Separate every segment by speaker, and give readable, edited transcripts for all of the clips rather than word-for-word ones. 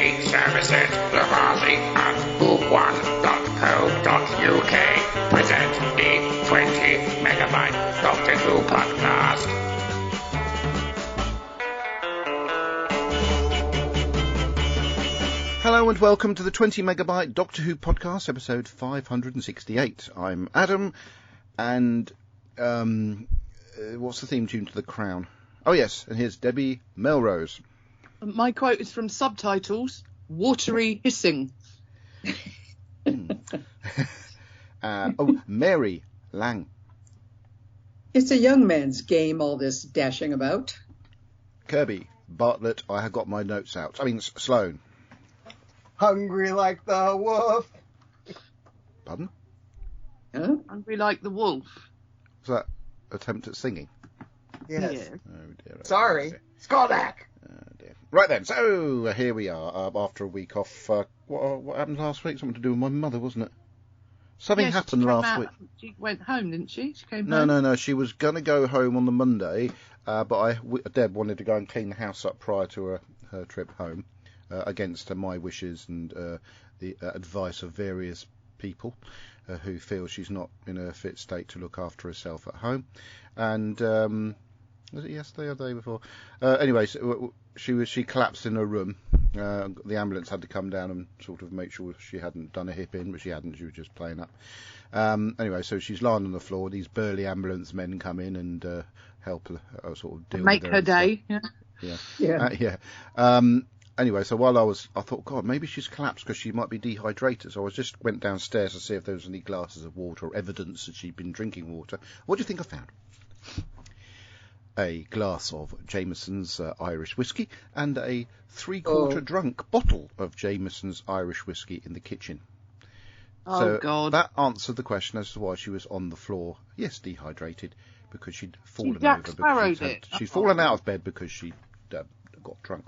Speaker 1: UK services, Lavazzi and Who1.co.uk present the 20 Megabyte Doctor Who podcast.
Speaker 2: Hello and welcome to the 20 Megabyte Doctor Who podcast, episode 568. I'm Adam, and what's the theme tune to The Crown? Oh yes, and here's Debbie Melrose.
Speaker 3: My quote is from Subtitles, watery hissing.
Speaker 2: Mary Lang.
Speaker 4: It's a young man's game, all this dashing about.
Speaker 2: Kirby Bartlett, I have got my notes out. Sloane.
Speaker 5: Hungry like the wolf.
Speaker 2: Pardon?
Speaker 4: Huh?
Speaker 3: Hungry like the wolf.
Speaker 2: Was that attempt at singing?
Speaker 5: Yes.
Speaker 3: Yeah.
Speaker 2: Oh dear.
Speaker 5: Sorry. Skoldak.
Speaker 2: Oh dear. Right then, so here we are after a week off. What happened last week? Something to do with my mother, wasn't it? Something happened last week.
Speaker 3: She went home, didn't she? She came home.
Speaker 2: No. She was going to go home on the Monday, but Deb wanted to go and clean the house up prior to her trip home, against my wishes and the advice of various people who feel she's not in a fit state to look after herself at home. And was it yesterday or the day before? Anyway, so she collapsed in her room. The ambulance had to come down and sort of make sure she hadn't done a hip in, but she hadn't. She was just playing up. Anyway, so she's lying on the floor. These burly ambulance men come in and help her sort of deal
Speaker 3: make
Speaker 2: with
Speaker 3: her day.
Speaker 2: Yeah. Anyway, so while I thought, God, maybe she's collapsed because she might be dehydrated. So I just went downstairs to see if there was any glasses of water or evidence that she'd been drinking water. What do you think I found? A glass of Jameson's Irish whiskey and a three-quarter drunk bottle of Jameson's Irish whiskey in the kitchen.
Speaker 3: Oh, God.
Speaker 2: That answered the question as to why she was on the floor. Yes, dehydrated, because she'd fallen
Speaker 3: Jack
Speaker 2: over.
Speaker 3: Sparrowed it.
Speaker 2: She'd fallen out of bed because she got drunk.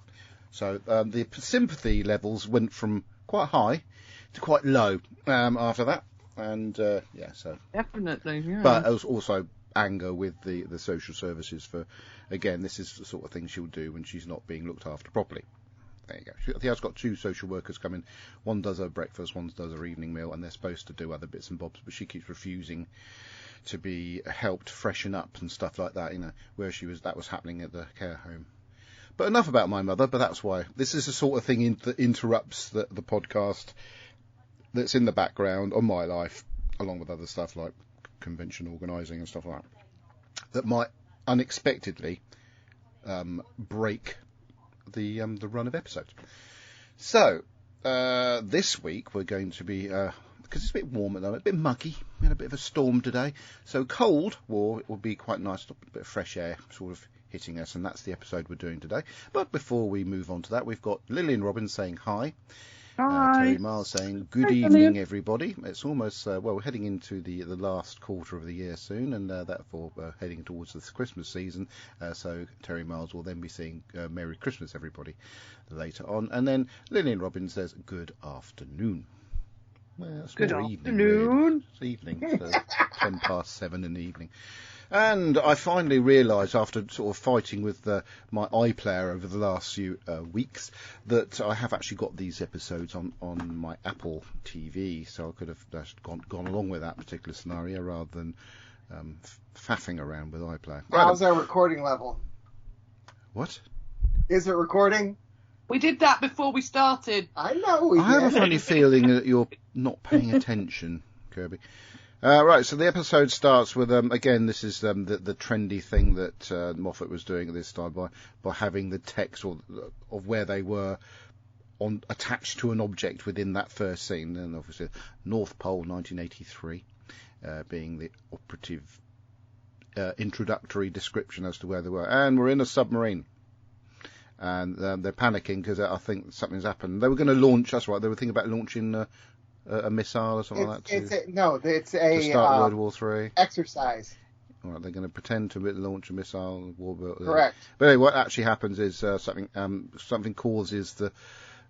Speaker 2: So the sympathy levels went from quite high to quite low after that. And, so...
Speaker 3: Definitely, yeah.
Speaker 2: But it was also anger with the social services for, again, this is the sort of thing she'll do when she's not being looked after properly. There you go. I think I've got two social workers coming. One does her breakfast, one does her evening meal, and they're supposed to do other bits and bobs, but she keeps refusing to be helped freshen up and stuff like that, where that was happening at the care home. But enough about my mother, but that's why. This is the sort of thing that interrupts the podcast that's in the background on my life, along with other stuff like convention organising and stuff like that might unexpectedly break the run of episodes. So this week we're going to be, because it's a bit warm at the moment, a bit muggy, we had a bit of a storm today, so cold war it will be quite nice, a bit of fresh air sort of hitting us, and that's the episode we're doing today. But before we move on to that, we've got Lillian Robbins saying hi.
Speaker 3: Hi.
Speaker 2: Terry Miles saying good evening, everybody. It's almost, we're heading into the last quarter of the year soon, and therefore heading towards the Christmas season. So Terry Miles will then be saying Merry Christmas, everybody, later on. And then Lillian Robbins says good afternoon. Well, it's
Speaker 3: Good
Speaker 2: more
Speaker 3: afternoon.
Speaker 2: Evening, it's evening, so 7:07 in the evening. And I finally realised, after sort of fighting with my iPlayer over the last few weeks, that I have actually got these episodes on my Apple TV, so I could have just gone along with that particular scenario rather than faffing around with iPlayer.
Speaker 5: How's our recording level?
Speaker 2: What?
Speaker 5: Is it recording?
Speaker 3: We did that before we started.
Speaker 5: I know we
Speaker 2: I have a
Speaker 5: did.
Speaker 2: funny feeling that you're not paying attention, Kirby. Right, so the episode starts with, again, this is the trendy thing that Moffat was doing at this time by having the text of where they were attached to an object within that first scene. And obviously, North Pole 1983 being the operative introductory description as to where they were. And we're in a submarine. And they're panicking because I think something's happened. They were going to launch, that's right, they were thinking about launching a missile or something like that
Speaker 5: it's a
Speaker 2: to start World War III.
Speaker 5: Exercise.
Speaker 2: All right, they're going to pretend to launch a missile.
Speaker 5: Correct.
Speaker 2: But anyway, what actually happens is something causes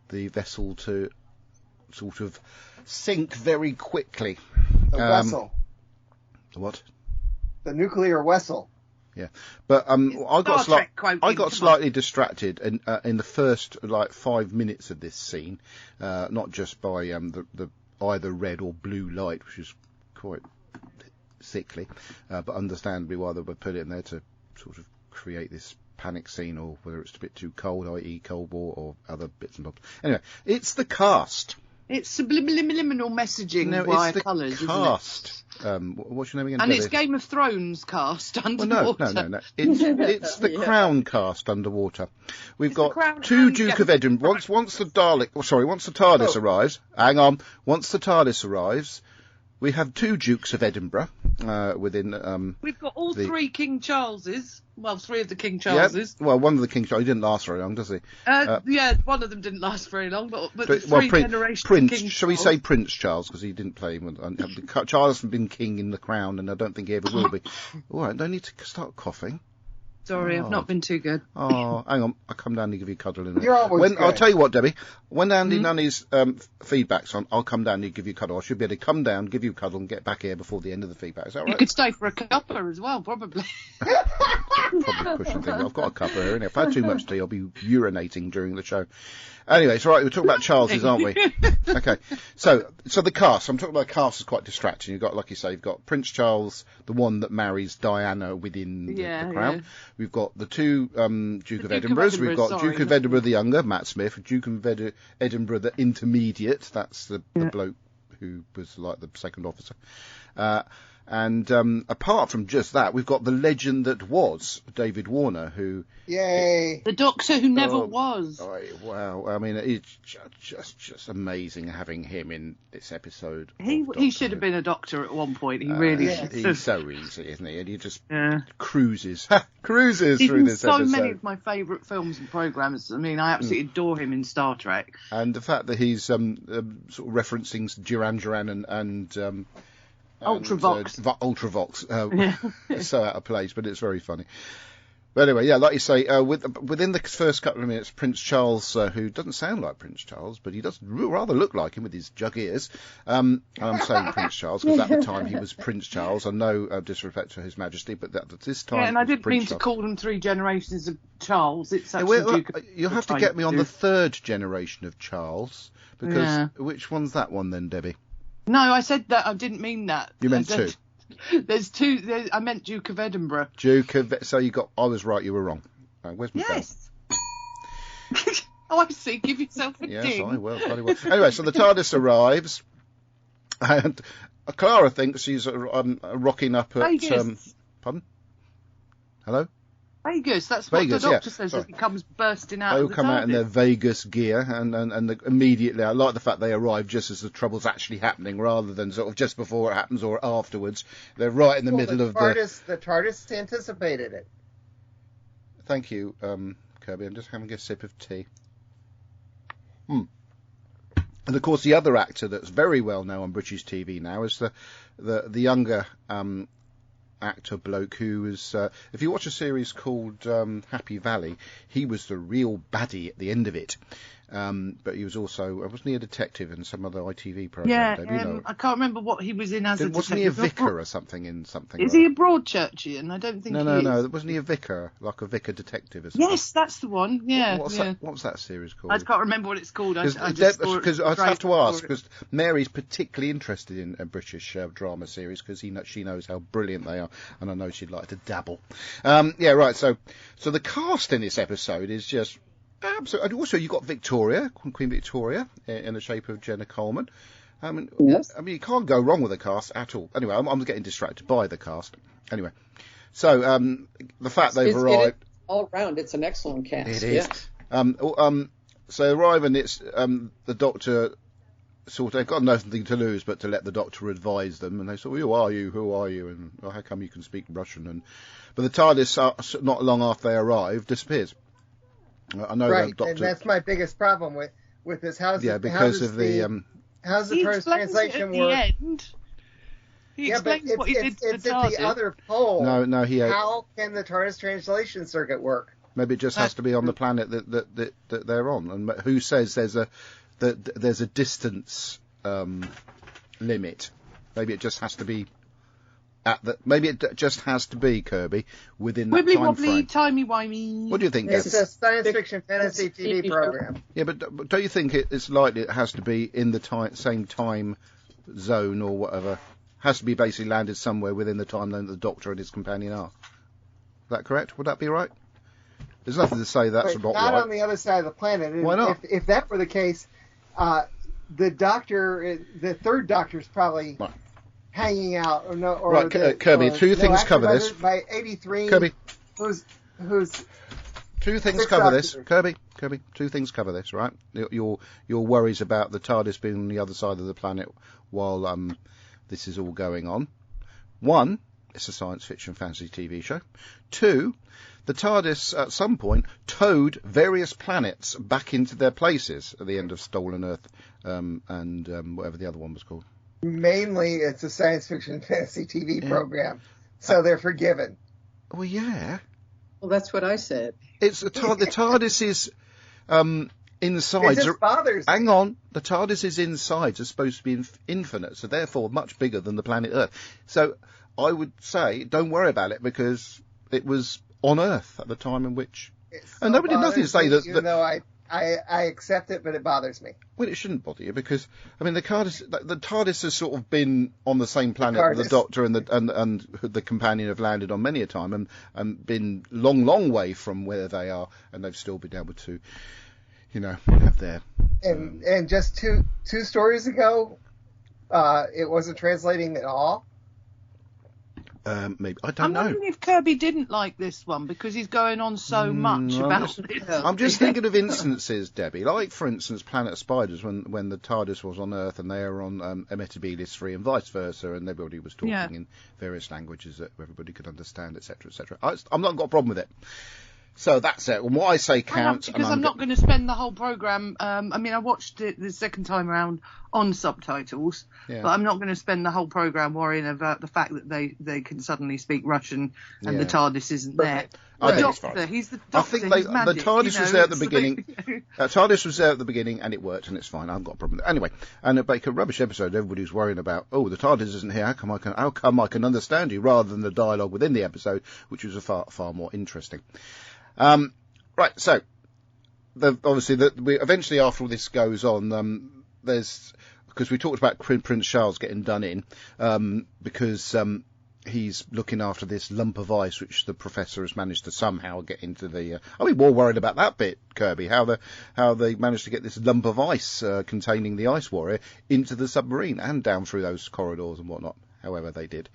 Speaker 2: the vessel to sort of sink very quickly.
Speaker 5: The vessel.
Speaker 2: What?
Speaker 5: The nuclear vessel.
Speaker 2: But I got
Speaker 3: Star Trek quoting,
Speaker 2: I got
Speaker 3: come
Speaker 2: slightly distracted in the first 5 minutes of this scene, not just by the either red or blue light, which is quite sickly, but understandably why they would put it in there to sort of create this panic scene, or whether it's a bit too cold, i.e. Cold War, or other bits and bobs. Anyway, it's the cast.
Speaker 3: It's subliminal messaging via colours, isn't it?
Speaker 2: Cast. What's your name again?
Speaker 3: And
Speaker 2: Debbie?
Speaker 3: it's Game of Thrones cast
Speaker 2: Well,
Speaker 3: underwater.
Speaker 2: no. It's the Crown cast underwater. We've
Speaker 3: It's the Crown
Speaker 2: got two
Speaker 3: and
Speaker 2: Duke
Speaker 3: Game
Speaker 2: of Edinburgh. Once the TARDIS arrives. Hang on. Once the TARDIS arrives, we have two Dukes of Edinburgh within.
Speaker 3: We've got all three King Charleses. Well, three of the King
Speaker 2: Yeah,
Speaker 3: Charleses.
Speaker 2: well, one of the King Charles, he didn't last very long, does he?
Speaker 3: Yeah, one of them didn't last very long, but the three generations
Speaker 2: Prince.
Speaker 3: of King
Speaker 2: Shall we
Speaker 3: Charles.
Speaker 2: say Prince Charles, because he didn't play him. Charles hasn't been king in the crown, and I don't think he ever will be. All right, don't need to start coughing.
Speaker 3: Sorry, I've not been too good.
Speaker 2: Oh, hang on. I'll come down and give you a cuddle in a
Speaker 5: You're always good.
Speaker 2: I'll tell you what, Debbie. When Andy Nunny's feedback's on, I'll come down and give you a cuddle. I should be able to come down, give you a cuddle, and get back here before the end of the feedback. Is that right?
Speaker 3: You could stay for a cuppa as well, probably.
Speaker 2: Probably pushing things. I've got a cup here, and if I had too much tea, I'll be urinating during the show. Anyway, it's all right. We're talking about Charleses, aren't we? Okay. So the cast. I'm talking about the cast is quite distracting. You've got, like you say, you've got Prince Charles, the one that marries Diana within the crown.
Speaker 3: Yeah.
Speaker 2: We've got the two Duke of Edinburghs. We've got Duke of Edinburgh the younger, Matt Smith. Duke of Edinburgh the intermediate. That's the bloke who was like the second officer. And apart from just that, we've got the legend that was David Warner, who...
Speaker 5: Yay!
Speaker 3: The Doctor who never was.
Speaker 2: Wow. I mean, it's just amazing having him in this episode.
Speaker 3: He should have been a doctor at one point. He really should.
Speaker 2: He's so easy, isn't he? And he just cruises
Speaker 3: He's
Speaker 2: through
Speaker 3: in
Speaker 2: this
Speaker 3: so
Speaker 2: episode.
Speaker 3: many of my favourite films and programmes. I mean, I absolutely adore him in Star Trek.
Speaker 2: And the fact that he's sort of referencing Duran Duran and
Speaker 3: Ultravox.
Speaker 2: Ultravox. So out of place, but it's very funny. But anyway, yeah, like you say, within the first couple of minutes, Prince Charles, who doesn't sound like Prince Charles, but he does rather look like him with his jug ears. And I'm saying Prince Charles because at the time he was Prince Charles, and no disrespect to His Majesty, but at this time.
Speaker 3: Yeah, and I didn't
Speaker 2: Prince
Speaker 3: mean
Speaker 2: Charles.
Speaker 3: to call them three generations of Charles. It's actually Duke of
Speaker 2: you'll have to get me on the third generation of Charles, because which one's that one then, Debbie?
Speaker 3: No, I said that. I didn't mean that.
Speaker 2: You meant two.
Speaker 3: There's two. I meant Duke of Edinburgh.
Speaker 2: So you got. I was right. You were wrong. Where's my bell?
Speaker 3: Yes. Oh, I see. Give yourself a
Speaker 2: Yes,
Speaker 3: ding.
Speaker 2: I will. Bloody well. Anyway, so the TARDIS arrives, and Clara thinks she's rocking up at.
Speaker 3: Vegas.
Speaker 2: Pardon? Hello?
Speaker 3: Vegas. That's
Speaker 2: Vegas,
Speaker 3: what the doctor
Speaker 2: yeah.
Speaker 3: says
Speaker 2: Sorry.
Speaker 3: as he comes bursting out.
Speaker 2: They all
Speaker 3: of the
Speaker 2: come out in
Speaker 3: TARDIS.
Speaker 2: their Vegas gear, and immediately, I like the fact they arrive just as the trouble's actually happening, rather than sort of just before it happens or afterwards. They're right in the middle of
Speaker 5: The TARDIS anticipated it.
Speaker 2: Thank you, Kirby. I'm just having a sip of tea. And of course, the other actor that's very well known on British TV now is the younger actor bloke who was, if you watch a series called Happy Valley, he was the real baddie at the end of it. But he was also, wasn't he a detective in some other ITV program?
Speaker 3: Yeah,
Speaker 2: Dave? You know.
Speaker 3: I can't remember what he was in as a
Speaker 2: Wasn't
Speaker 3: detective.
Speaker 2: he a vicar or something in something?
Speaker 3: Is he a Broadchurchian? I don't think he is.
Speaker 2: No. Wasn't he a vicar, like a vicar detective or something?
Speaker 3: Yes, that's the one. Yeah.
Speaker 2: What was that series called?
Speaker 3: I can't remember what it's called.
Speaker 2: Because I have to ask, because Mary's particularly interested in a British drama series, because she knows how brilliant they are, and I know she'd like to dabble. Yeah, right. So the cast in this episode is just absolutely. And also, you got Victoria, Queen Victoria, in the shape of Jenna Coleman.
Speaker 4: Yes.
Speaker 2: I mean, you can't go wrong with the cast at all. Anyway, I'm getting distracted by the cast. Anyway, so the fact they've arrived.
Speaker 4: All round, it's an excellent cast.
Speaker 2: It is.
Speaker 4: Yeah.
Speaker 2: So they arrive, and it's the Doctor. Sort of, they've got nothing to lose but to let the Doctor advise them, and they say, well, "Who are you? And how come you can speak Russian?" But the TARDIS, not long after they arrive, disappears. I know
Speaker 5: Right,
Speaker 2: the Doctor.
Speaker 5: and that's my biggest problem with this. How's the first translation
Speaker 3: at
Speaker 5: work?
Speaker 3: The end. He explains what he did to
Speaker 5: it's
Speaker 3: the
Speaker 5: at the
Speaker 3: TARDIS.
Speaker 5: other pole.
Speaker 2: No,
Speaker 5: How can the TARDIS translation circuit work?
Speaker 2: Maybe it just has to be on the planet that they're on. And who says there's a distance limit? Maybe it just has to be Maybe it just has to be, Kirby, within that
Speaker 3: Wibbly
Speaker 2: time
Speaker 3: wobbly,
Speaker 2: frame.
Speaker 3: timey-wimey.
Speaker 2: What do you think,
Speaker 5: It's
Speaker 2: Deb?
Speaker 5: a science fiction fantasy TV program.
Speaker 2: Yeah, but don't you think it's likely it has to be in the same time zone or whatever? Has to be basically landed somewhere within the time zone that the Doctor and his companion are. Is that correct? Would that be right? There's nothing to say that's
Speaker 5: But
Speaker 2: not
Speaker 5: not
Speaker 2: right.
Speaker 5: on the other side of the planet. And
Speaker 2: Why not?
Speaker 5: If that were the case, the third Doctor's probably
Speaker 2: Right.
Speaker 5: hanging out. Or
Speaker 2: Right, Kirby, two things
Speaker 5: actually,
Speaker 2: cover this.
Speaker 5: By 83,
Speaker 2: Kirby,
Speaker 5: who's
Speaker 2: two things
Speaker 5: Six
Speaker 2: cover this.
Speaker 5: Doctors.
Speaker 2: Kirby, two things cover this, right? Your worries about the TARDIS being on the other side of the planet while this is all going on. One, it's a science fiction fantasy TV show. Two, the TARDIS at some point towed various planets back into their places at the end of Stolen Earth and whatever the other one was called.
Speaker 5: mainly it's a science fiction fantasy TV program, so they're forgiven.
Speaker 2: Well, yeah.
Speaker 4: Well, that's what I said.
Speaker 2: It's the TARDIS is inside.
Speaker 5: It just bothers me.
Speaker 2: Hang on, the TARDIS is inside. It's supposed to be infinite, so therefore much bigger than the planet Earth. So I would say don't worry about it because it was on Earth at the time in which.
Speaker 5: So
Speaker 2: And nobody nothing to say that.
Speaker 5: Even though I accept it, but it bothers me.
Speaker 2: Well, it shouldn't bother you because I mean the TARDIS has sort of been on the same planet
Speaker 5: TARDIS.
Speaker 2: the Doctor and the companion have landed on many a time and been long way from where they are, and they've still been able to, have their.
Speaker 5: And just two stories ago, it wasn't translating at all.
Speaker 2: Maybe I don't
Speaker 3: I'm
Speaker 2: know.
Speaker 3: wondering if Kirby didn't like this one because he's going on so much about this.
Speaker 2: I'm just thinking of instances, Debbie. Like, for instance, Planet of Spiders, when the TARDIS was on Earth and they were on Emetabilis 3 and vice versa, and everybody was talking in various languages that everybody could understand, etc., etc. I've not got a problem with it. So that's it. And what I say counts.
Speaker 3: Because I'm not going to spend the whole programme. I mean, I watched it the second time around on subtitles, but I'm not going to spend the whole programme worrying about the fact that they can suddenly speak Russian and the TARDIS isn't there.
Speaker 2: I
Speaker 3: The
Speaker 2: think it's
Speaker 3: Doctor,
Speaker 2: fine.
Speaker 3: he's the
Speaker 2: I
Speaker 3: Doctor.
Speaker 2: think
Speaker 3: he's magic,
Speaker 2: the TARDIS was there at the
Speaker 3: it's
Speaker 2: beginning.
Speaker 3: like,
Speaker 2: TARDIS was there at the beginning, and it worked, and it's fine. I haven't got a problem with it. Anyway, and a rubbish episode. Everybody's worrying about, the TARDIS isn't here. How come I can understand you, rather than the dialogue within the episode, which was far more interesting. Right, so obviously we eventually after all this goes on, because we talked about Prince Charles getting done in, because he's looking after this lump of ice which the professor has managed to somehow get into the. I mean, more worried about that bit, Kirby, how they managed to get this lump of ice containing the Ice Warrior into the submarine and down through those corridors and whatnot. However, they did,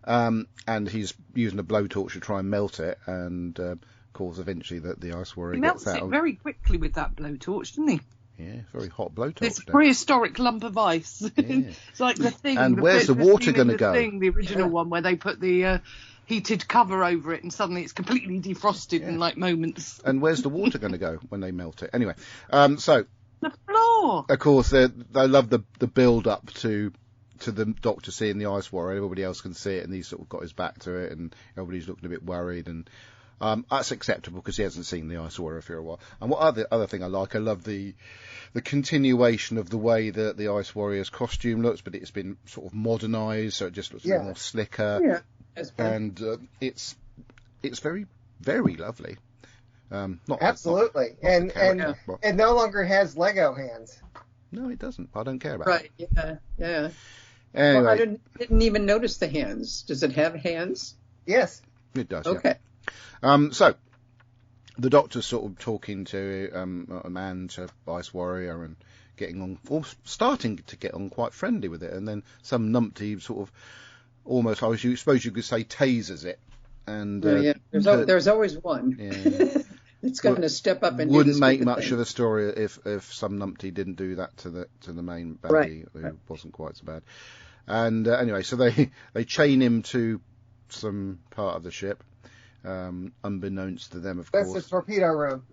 Speaker 2: and he's using a blowtorch to try and melt it, and of course, eventually the Ice Warrior
Speaker 3: he
Speaker 2: gets
Speaker 3: melts
Speaker 2: out.
Speaker 3: it very quickly with that blowtorch, doesn't he?
Speaker 2: Yeah, very hot blowtorch.
Speaker 3: This
Speaker 2: there.
Speaker 3: prehistoric lump of ice. It's like the thing.
Speaker 2: And where's the water going to go?
Speaker 3: The original one where they put the heated cover over it and suddenly it's completely defrosted in like moments.
Speaker 2: And where's the water going to go when they melt it? Anyway, so
Speaker 3: The floor.
Speaker 2: of course they love the build up to the Doctor seeing the Ice Warrior. Everybody else can see it, and he's sort of got his back to it, and everybody's looking a bit worried, and that's acceptable because he hasn't seen the Ice Warrior for a while. And what other thing I love the continuation of the way that the Ice Warrior's costume looks, but it's been sort of modernised, so it just looks a bit more slicker.
Speaker 4: Yeah.
Speaker 2: And it's very, very lovely. Not
Speaker 5: Absolutely,
Speaker 2: not
Speaker 5: and
Speaker 2: the character, but-
Speaker 5: it no longer has Lego hands.
Speaker 2: no, it doesn't. I don't care about
Speaker 4: Right. Yeah.
Speaker 2: Anyway,
Speaker 4: Well, I didn't even notice the hands. Does it have hands?
Speaker 5: Yes.
Speaker 2: it does.
Speaker 4: Okay.
Speaker 2: Yeah. So the Doctor's sort of talking to a man to Ice Warrior and getting on, or starting to get on quite friendly with it, and then some numpty sort of almost, I suppose you could say, tasers it. And
Speaker 4: There's always one.
Speaker 2: Yeah.
Speaker 4: It's going to step up and
Speaker 2: wouldn't
Speaker 4: do this
Speaker 2: make
Speaker 4: stupid
Speaker 2: much
Speaker 4: thing.
Speaker 2: of a story if some numpty didn't do that to the main baddie,
Speaker 4: Right.
Speaker 2: who wasn't quite so bad. And anyway, so they chain him to some part of the ship, unbeknownst to them, of
Speaker 5: That's
Speaker 2: course.
Speaker 5: the torpedo room.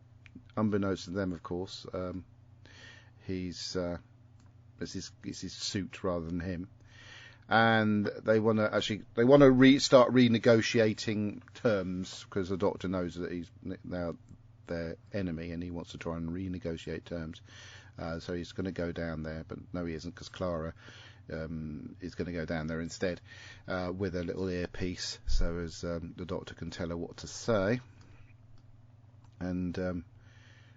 Speaker 2: Unbeknownst to them, of course, it's his suit rather than him. And they want to start renegotiating terms because the Doctor knows that he's now their enemy and he wants to try and renegotiate terms. So he's going to go down there, but no, he isn't, because Clara is going to go down there instead with a little earpiece, so as the Doctor can tell her what to say. And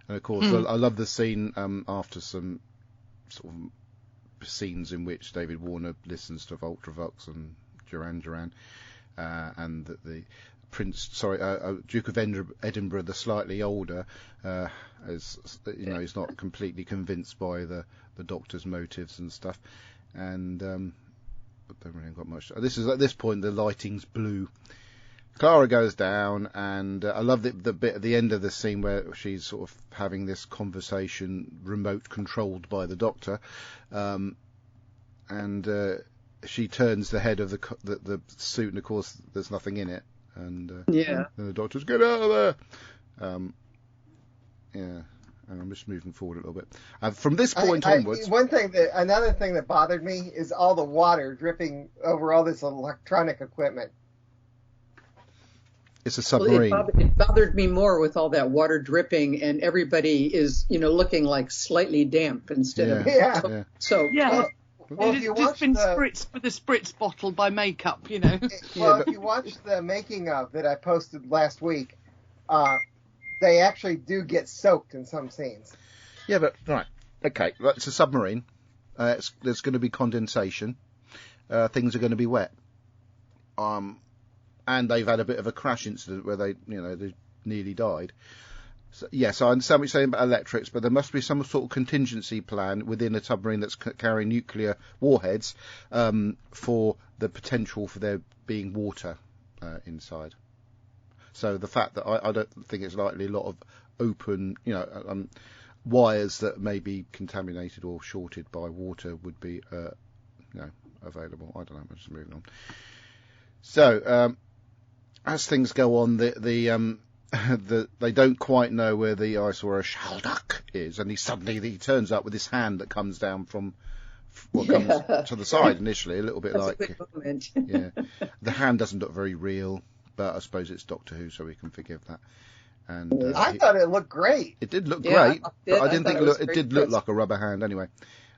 Speaker 2: of course, I love the scene after some sort of scenes in which David Warner listens to Ultravox and Duran Duran, and that the Duke of Edinburgh, the slightly older, he's not completely convinced by the Doctor's motives and stuff, and but don't really got much. This is at this point the lighting's blue. Clara goes down, and I love the bit at the end of the scene where she's sort of having this conversation, remote controlled by the Doctor, and she turns the head of the suit, and of course there's nothing in it, and the Doctor's, get out of there. And I'm just moving forward a little bit. From this point onwards,
Speaker 5: another thing that bothered me is all the water dripping over all this electronic equipment.
Speaker 2: It's a submarine.
Speaker 4: Well, it bothered me more with all that water dripping, and everybody is, looking like slightly damp instead of.
Speaker 5: Yeah.
Speaker 4: So.
Speaker 5: Well,
Speaker 3: it's just been spritzed with a spritz bottle by makeup,
Speaker 5: Well, if you watch the making of that I posted last week, they actually do get soaked in some scenes.
Speaker 2: Yeah, but right, okay, it's a submarine. There's going to be condensation. Things are going to be wet. And they've had a bit of a crash incident where they nearly died. So, yes, I understand what you're saying about electrics, but there must be some sort of contingency plan within a submarine that's carrying nuclear warheads for the potential for there being water inside. So the fact that I don't think it's likely a lot of open, wires that may be contaminated or shorted by water would be, available. I don't know. I'm just moving on. So as things go on, they don't quite know where the Isora Shalduck is, and he turns up with this hand that comes down from comes to the side initially, a little bit. That's like a good moment. Yeah, the hand doesn't look very real, but I suppose it's Doctor Who, so we can forgive that. And
Speaker 5: I thought it looked great.
Speaker 2: It did look great, but I didn't think it did look like a rubber hand anyway.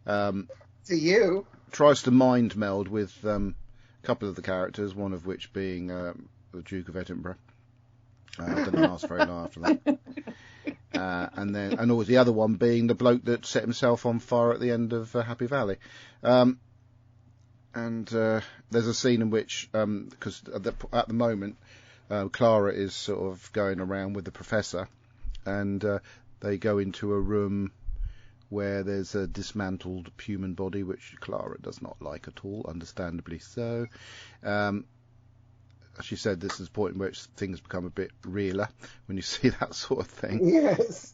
Speaker 5: To you,
Speaker 2: tries to mind meld with a couple of the characters, one of which being the Duke of Edinburgh. Didn't last very long after that. And always the other one being the bloke that set himself on fire at the end of Happy Valley. And there's a scene in which, because at the moment, Clara is sort of going around with the Professor, and they go into a room where there's a dismantled human body, which Clara does not like at all, understandably so. She said this is the point in which things become a bit realer when you see that sort of thing.
Speaker 5: Yes.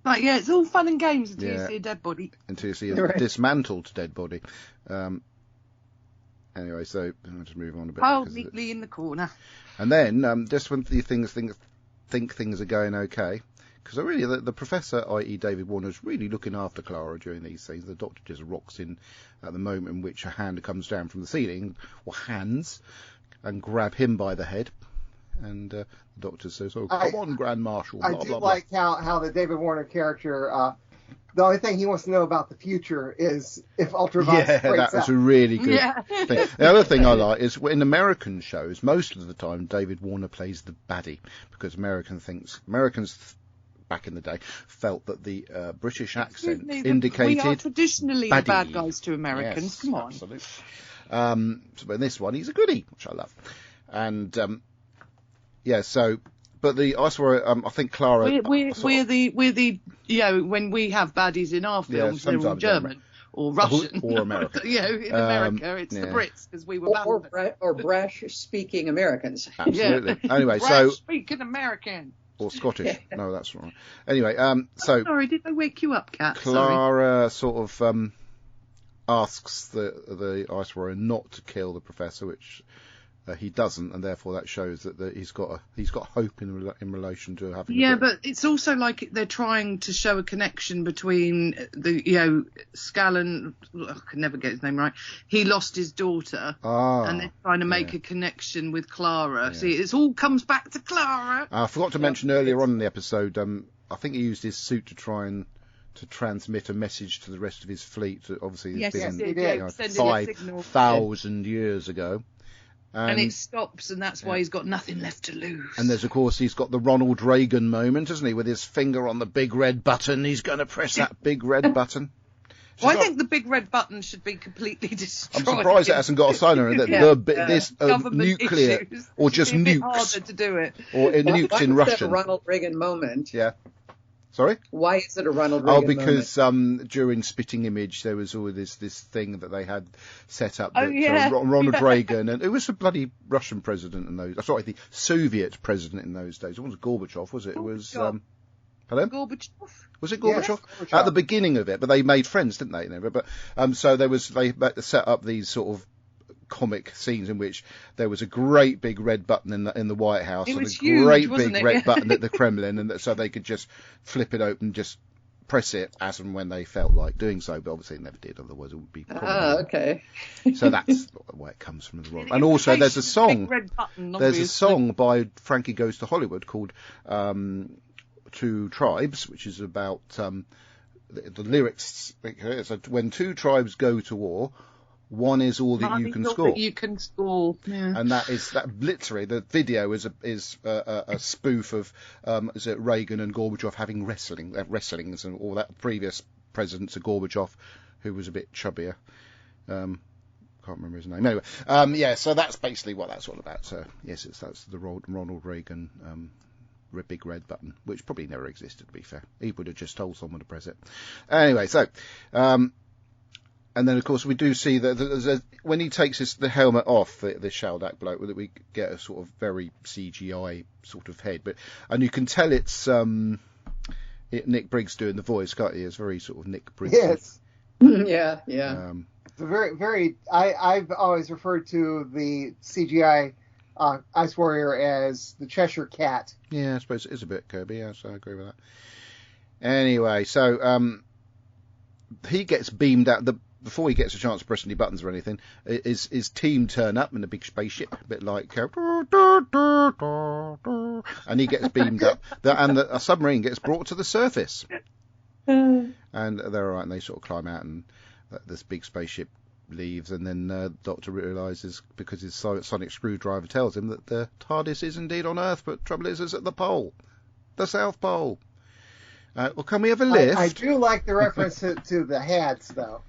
Speaker 3: It's all fun and games until you see a dead body.
Speaker 2: Until you see a dismantled dead body. Anyway, so I'll just move on a bit.
Speaker 3: Piled neatly in the corner.
Speaker 2: And then, just when you think things are going okay, because really the Professor, i.e. David Warner, is really looking after Clara during these scenes. The Doctor just rocks in at the moment in which a hand comes down from the ceiling, or hands, and grab him by the head, and the Doctor says, "Oh, come on, Grand Marshal."
Speaker 5: I do like how the David Warner character. The only thing he wants to know about the future is if Ultravox breaks
Speaker 2: that was a really good thing. The other thing I like is in American shows, most of the time David Warner plays the baddie, because Americans back in the day felt that the British accent indicated
Speaker 3: we are traditionally
Speaker 2: baddie.
Speaker 3: The bad guys to Americans.
Speaker 2: Yes,
Speaker 3: come on.
Speaker 2: Absolutely. So in this one, he's a goodie, which I love. And but the Isora, I think Clara.
Speaker 3: We're the when we have baddies in our films, they're all German or Russian
Speaker 2: or American.
Speaker 3: In America it's the Brits because we were
Speaker 4: or brash speaking Americans.
Speaker 2: Absolutely. Anyway,
Speaker 3: brash speaking American.
Speaker 2: Or Scottish. No, that's wrong. Anyway,
Speaker 3: sorry, did I wake you up, Kat?
Speaker 2: Clara sort of asks the Isora not to kill the Professor, which he doesn't, and therefore that shows that he's got hope in relation to having. Yeah,
Speaker 3: but it's also like they're trying to show a connection between the Scallon. I can never get his name right. He lost his daughter, and they're trying to make a connection with Clara. Yeah. See, it all comes back to Clara.
Speaker 2: I forgot to mention earlier on in the episode. I think he used his suit to try and to transmit a message to the rest of his fleet. Obviously,
Speaker 3: yes,
Speaker 2: it's been
Speaker 3: yeah,
Speaker 2: 5,000 years ago.
Speaker 3: And it stops, and that's why he's got nothing left to lose.
Speaker 2: And there's, of course, he's got the Ronald Reagan moment, isn't he? With his finger on the big red button. He's going to press that big red button.
Speaker 3: Well, I think the big red button should be completely destroyed.
Speaker 2: I'm surprised it hasn't got a sign on it. This nuclear,
Speaker 3: issues.
Speaker 2: or just
Speaker 3: It'd be
Speaker 2: nukes.
Speaker 3: harder to do it.
Speaker 2: Or nukes in Russian.
Speaker 4: Why is that a Ronald Reagan moment?
Speaker 2: Yeah. Sorry?
Speaker 4: Why is it a Ronald Reagan moment?
Speaker 2: Because during Spitting Image there was all this thing that they had set up. Ronald Reagan, and it was the bloody Russian president in those. Sorry, the Soviet president in those days. It wasn't Gorbachev, was it? It was. Hello?
Speaker 3: Gorbachev.
Speaker 2: Was it Gorbachev?
Speaker 5: Yes, Gorbachev?
Speaker 2: At the beginning of it, but they made friends, didn't they? But so they set up these sort of comic scenes in which there was a great big red button in the White House and a great big red button at the Kremlin, and so they could just flip it open, just press it as and when they felt like doing so. But obviously, it never did. Otherwise, it would be.
Speaker 4: Okay.
Speaker 2: So that's where it comes from. And also, there's a song. There's a song by Frankie Goes to Hollywood called Two Tribes, which is about the lyrics. So when two tribes go to war, one is all that you can score.
Speaker 3: You can score, yeah.
Speaker 2: And that literally the video is a spoof of is it Reagan and Gorbachev having wrestlings and all that previous president, so Gorbachev, who was a bit chubbier. Can't remember his name. Anyway, so that's basically what that's all about. So yes, that's the Ronald Reagan big red button, which probably never existed, to be fair. He would have just told someone to press it. Anyway, so. And then, of course, we do see that when he takes the helmet off, the Shaldak bloke, that we get a sort of very CGI sort of head. And you can tell it's Nick Briggs doing the voice, can't you? It's very sort of Nick Briggs.
Speaker 5: Yes.
Speaker 4: Yeah.
Speaker 5: It's a very. I've always referred to the CGI Ice Warrior as the Cheshire Cat.
Speaker 2: Yeah, I suppose it is a bit Kirby. Yeah, so I agree with that. Anyway, so he gets beamed out. Before he gets a chance to press any buttons or anything, his team turn up in a big spaceship, a bit like, and he gets beamed up, and a submarine gets brought to the surface, and they're all right, and they sort of climb out, and this big spaceship leaves, and then the Doctor realises, because his sonic screwdriver tells him, that the TARDIS is indeed on Earth, but trouble is, it's at the pole, the South Pole. Well, can we have a lift?
Speaker 5: I do like the reference to the hats, though.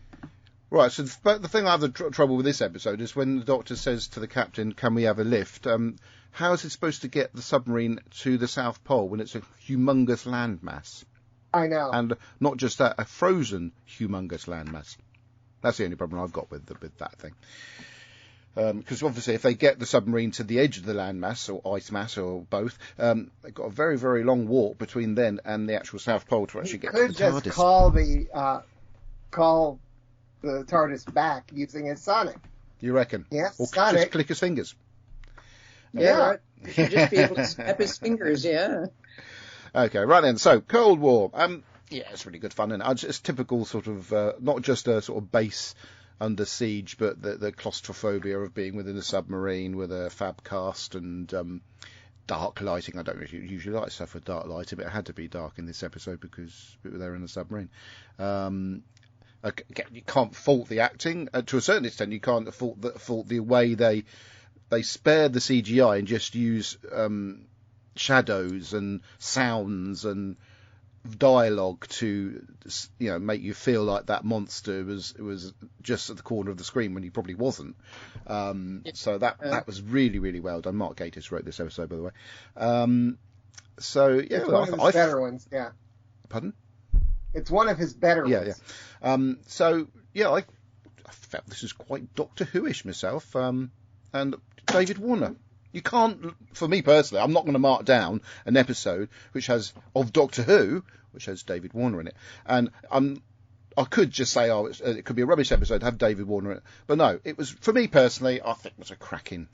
Speaker 2: Right, so the thing I have the trouble with this episode is when the Doctor says to the captain, can we have a lift? How is it supposed to get the submarine to the South Pole when it's a humongous landmass?
Speaker 5: I know.
Speaker 2: And not just that, a frozen humongous landmass. That's the only problem I've got with that thing. Because obviously if they get the submarine to the edge of the landmass, or ice mass, or both, they've got a very, very long walk between then and the actual South Pole to actually get to the TARDIS.
Speaker 5: Could just call the TARDIS back using his sonic.
Speaker 2: You reckon?
Speaker 5: Yes,
Speaker 2: or
Speaker 5: sonic.
Speaker 2: Just click his fingers.
Speaker 4: Yeah, right. He should just be able to snap his fingers, yeah.
Speaker 2: Okay, right then. So, Cold War. Yeah, it's really good fun, and it's typical sort of, not just a sort of base under siege, but the claustrophobia of being within a submarine with a fab cast and dark lighting. I don't usually like stuff with dark lighting, but it had to be dark in this episode because they were in a submarine. You can't fault the acting to a certain extent. You can't fault the way they spared the CGI and just use shadows and sounds and dialogue to make you feel like that monster was just at the corner of the screen when he probably wasn't. So that was really, really well done. Mark Gatiss wrote this episode, by the way. So yeah,
Speaker 5: it's one of his better ones. Yeah.
Speaker 2: Pardon?
Speaker 5: It's one of his better ones.
Speaker 2: Yeah. So, yeah, I felt this is quite Doctor Who-ish myself. And David Warner. You can't, for me personally, I'm not going to mark down an episode of Doctor Who, which has David Warner in it. And I could just say, it could be a rubbish episode, have David Warner in it. But no, it was, for me personally, I think it was a cracking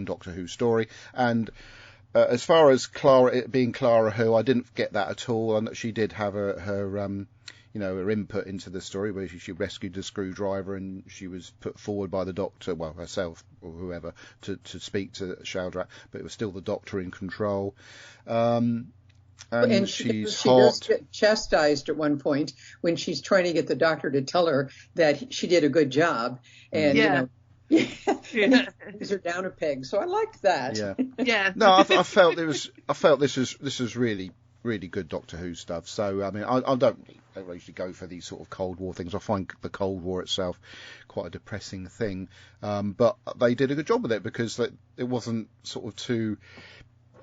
Speaker 2: Doctor Who story. And as far as it being Clara Who, I didn't get that at all. And she did have her input into the story, where she rescued the screwdriver and she was put forward by the Doctor, well, herself or whoever, to speak to Shaldak, but it was still the Doctor in control. and
Speaker 4: she
Speaker 2: she's
Speaker 4: does
Speaker 2: hot.
Speaker 4: get chastised at one point when she's trying to get the doctor to tell her that she did a good job, and and he brings her down a peg. So I liked that.
Speaker 2: Yeah,
Speaker 3: Yeah.
Speaker 2: No, I felt this is really good Doctor Who stuff. So I mean, I don't usually go for these sort of Cold War things. I find the Cold War itself quite a depressing thing, but they did a good job with it because it wasn't sort of too.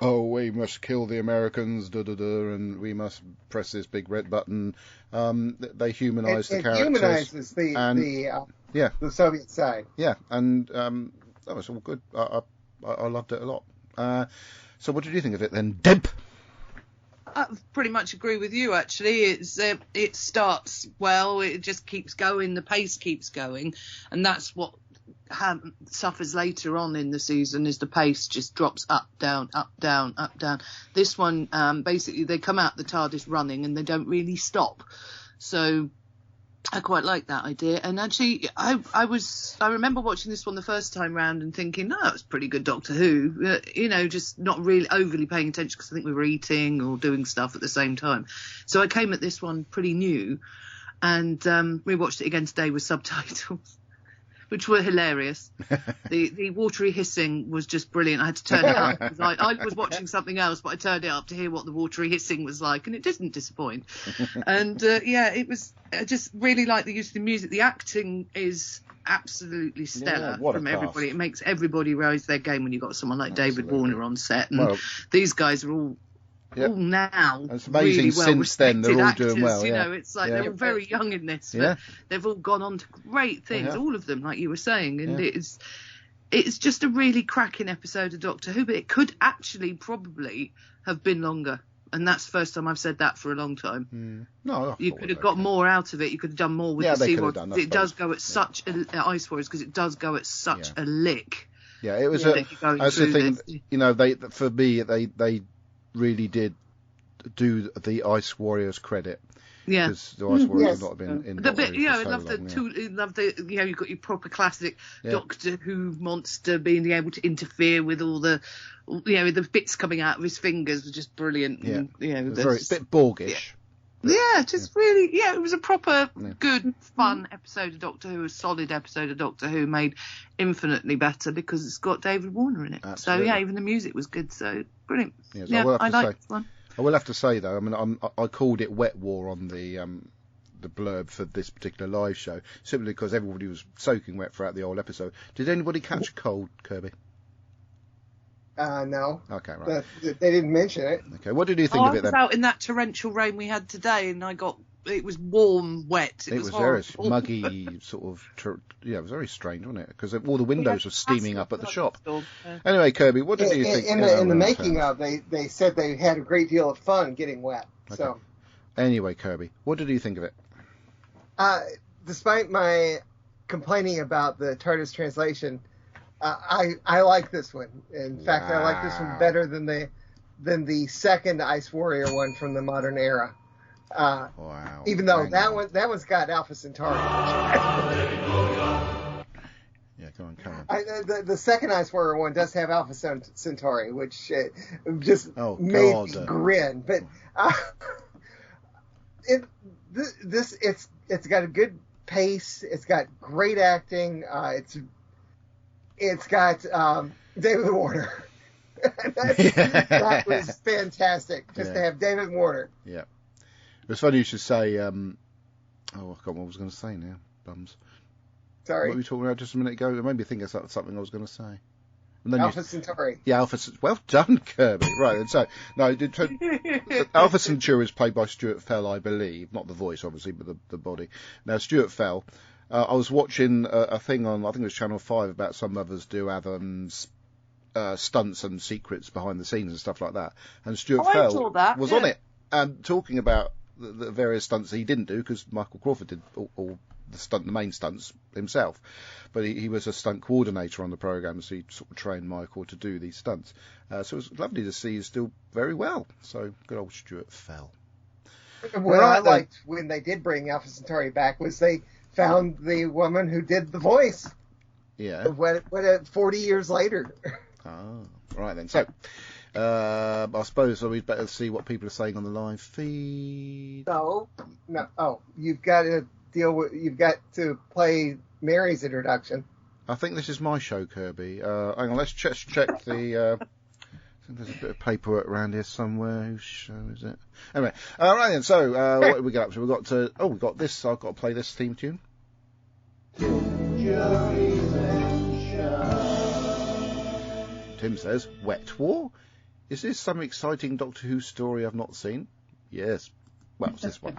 Speaker 2: Oh, we must kill the Americans, and we must press this big red button. They humanised the characters.
Speaker 5: It humanises the Soviet side.
Speaker 2: Yeah, and that was all good. I loved it a lot. So what did you think of it then, Deb?
Speaker 3: I pretty much agree with you, actually. It starts well, it just keeps going, the pace keeps going, and that's what suffers later on in the season, is the pace just drops up, down, up, down, up, down. This one, basically, they come out the TARDIS running and they don't really stop. So I quite like that idea. And actually, I remember watching this one the first time round and thinking, no, it's pretty good Doctor Who. Just not really overly paying attention because I think we were eating or doing stuff at the same time. So I came at this one pretty new, and we watched it again today with subtitles, which were hilarious. The watery hissing was just brilliant. I had to turn it up because I was watching something else, but I turned it up to hear what the watery hissing was like, and it didn't disappoint. And it was. I just really like the use of the music. The acting is absolutely stellar from everybody. It makes everybody raise their game when you've got someone like David Warner on set, and these guys are all. Yep. All now,
Speaker 2: it's amazing.
Speaker 3: Really well
Speaker 2: since then, they're all
Speaker 3: actors,
Speaker 2: doing well.
Speaker 3: It's like they're all very young in this, but they've all gone on to great things. All of them, like you were saying, and it's just a really cracking episode of Doctor Who. But it could actually probably have been longer, and that's the first time I've said that for a long time.
Speaker 2: No,
Speaker 3: you could have got more out of it. You could have done more with the Sea Warriors. It does go at such Ice Warriors because it does go at such a lick.
Speaker 2: Yeah, it was that's the thing. This. For me, they really did do the Ice Warriors credit. Yeah, because the Ice Warriors have not been in.
Speaker 3: I love you've got your proper classic Doctor Who monster being able to interfere with all the, the bits coming out of his fingers was just brilliant.
Speaker 2: Yeah,
Speaker 3: and,
Speaker 2: it was very bit Borgish.
Speaker 3: Really, it was a proper, good, fun episode of Doctor Who, a solid episode of Doctor Who, made infinitely better because it's got David Warner in it. Absolutely. So, even the music was good, so brilliant. I like this one.
Speaker 2: I will have to say, though, I mean, I called it Wet War on the blurb for this particular live show, simply because everybody was soaking wet throughout the whole episode. Did anybody catch a cold, Kirby?
Speaker 5: No.
Speaker 2: Okay, right.
Speaker 5: They didn't mention it.
Speaker 2: Okay, what did you think of it then?
Speaker 3: I was out in that torrential rain we had today, and it was warm, wet. It was
Speaker 2: very muggy, sort of. It was very strange, wasn't it? Because all the windows were steaming up at the shop. Anyway, Kirby, what did you think?
Speaker 5: In the making of, they said they had a great deal of fun getting wet. Okay. So.
Speaker 2: Anyway, Kirby, what did you think of it?
Speaker 5: Despite my complaining about the TARDIS translation, I like this one. In fact, I like this one better than the second Ice Warrior one from the modern era. Even though that one's got Alpha Centauri.
Speaker 2: Yeah, go on, come on.
Speaker 5: The second Ice Warrior one does have Alpha Centauri, which just made me grin. But it's got a good pace. It's got great acting. It's got David Warner. That was fantastic, just to have David Warner.
Speaker 2: Yeah. It was funny you should say, I forgot what I was going to say now, bums.
Speaker 5: Sorry.
Speaker 2: What were we talking about just a minute ago? It made me think of something I was going to say.
Speaker 5: Alpha Centauri.
Speaker 2: Yeah, well done, Kirby. Right, and so, no, Alpha Centauri is played by Stuart Fell, I believe. Not the voice, obviously, but the body. Now, Stuart Fell, I was watching a thing on, I think it was Channel 5, about some others do Adam's stunts and secrets behind the scenes and stuff like that. And Stuart Fell was on it, and talking about the various stunts he didn't do, because Michael Crawford did all the main stunts himself, but he was a stunt coordinator on the programme, so he sort of trained Michael to do these stunts. So it was lovely to see he's still very well. So good old Stuart Fell.
Speaker 5: What I liked when they did bring Alpha Centauri back was they found the woman who did the voice.
Speaker 2: Yeah.
Speaker 5: 40 years later.
Speaker 2: Oh, right then. So I suppose we'd better see what people are saying on the live feed.
Speaker 5: No. Oh, you've got to to play Mary's introduction.
Speaker 2: I think this is my show, Kirby. Hang on, let's check the. I think there's a bit of paperwork around here somewhere. Whose show is it? Anyway, right then. So, what did we get up to? We've got this. I've got to play this theme tune. Tim says, "Wet War? Is this some exciting Doctor Who story I've not seen?" Yes. Well, it's this one.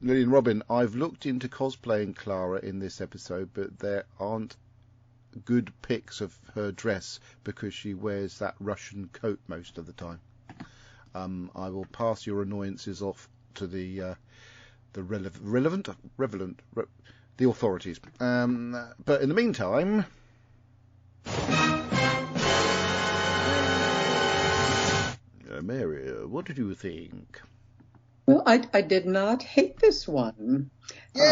Speaker 2: Lillian Robin, I've looked into cosplaying Clara in this episode, but there aren't good pics of her dress because she wears that Russian coat most of the time. I will pass your annoyances off to the relevant, the authorities. But in the meantime, Mary, what did you think?
Speaker 4: Well, I did not hate this one.
Speaker 5: Yay!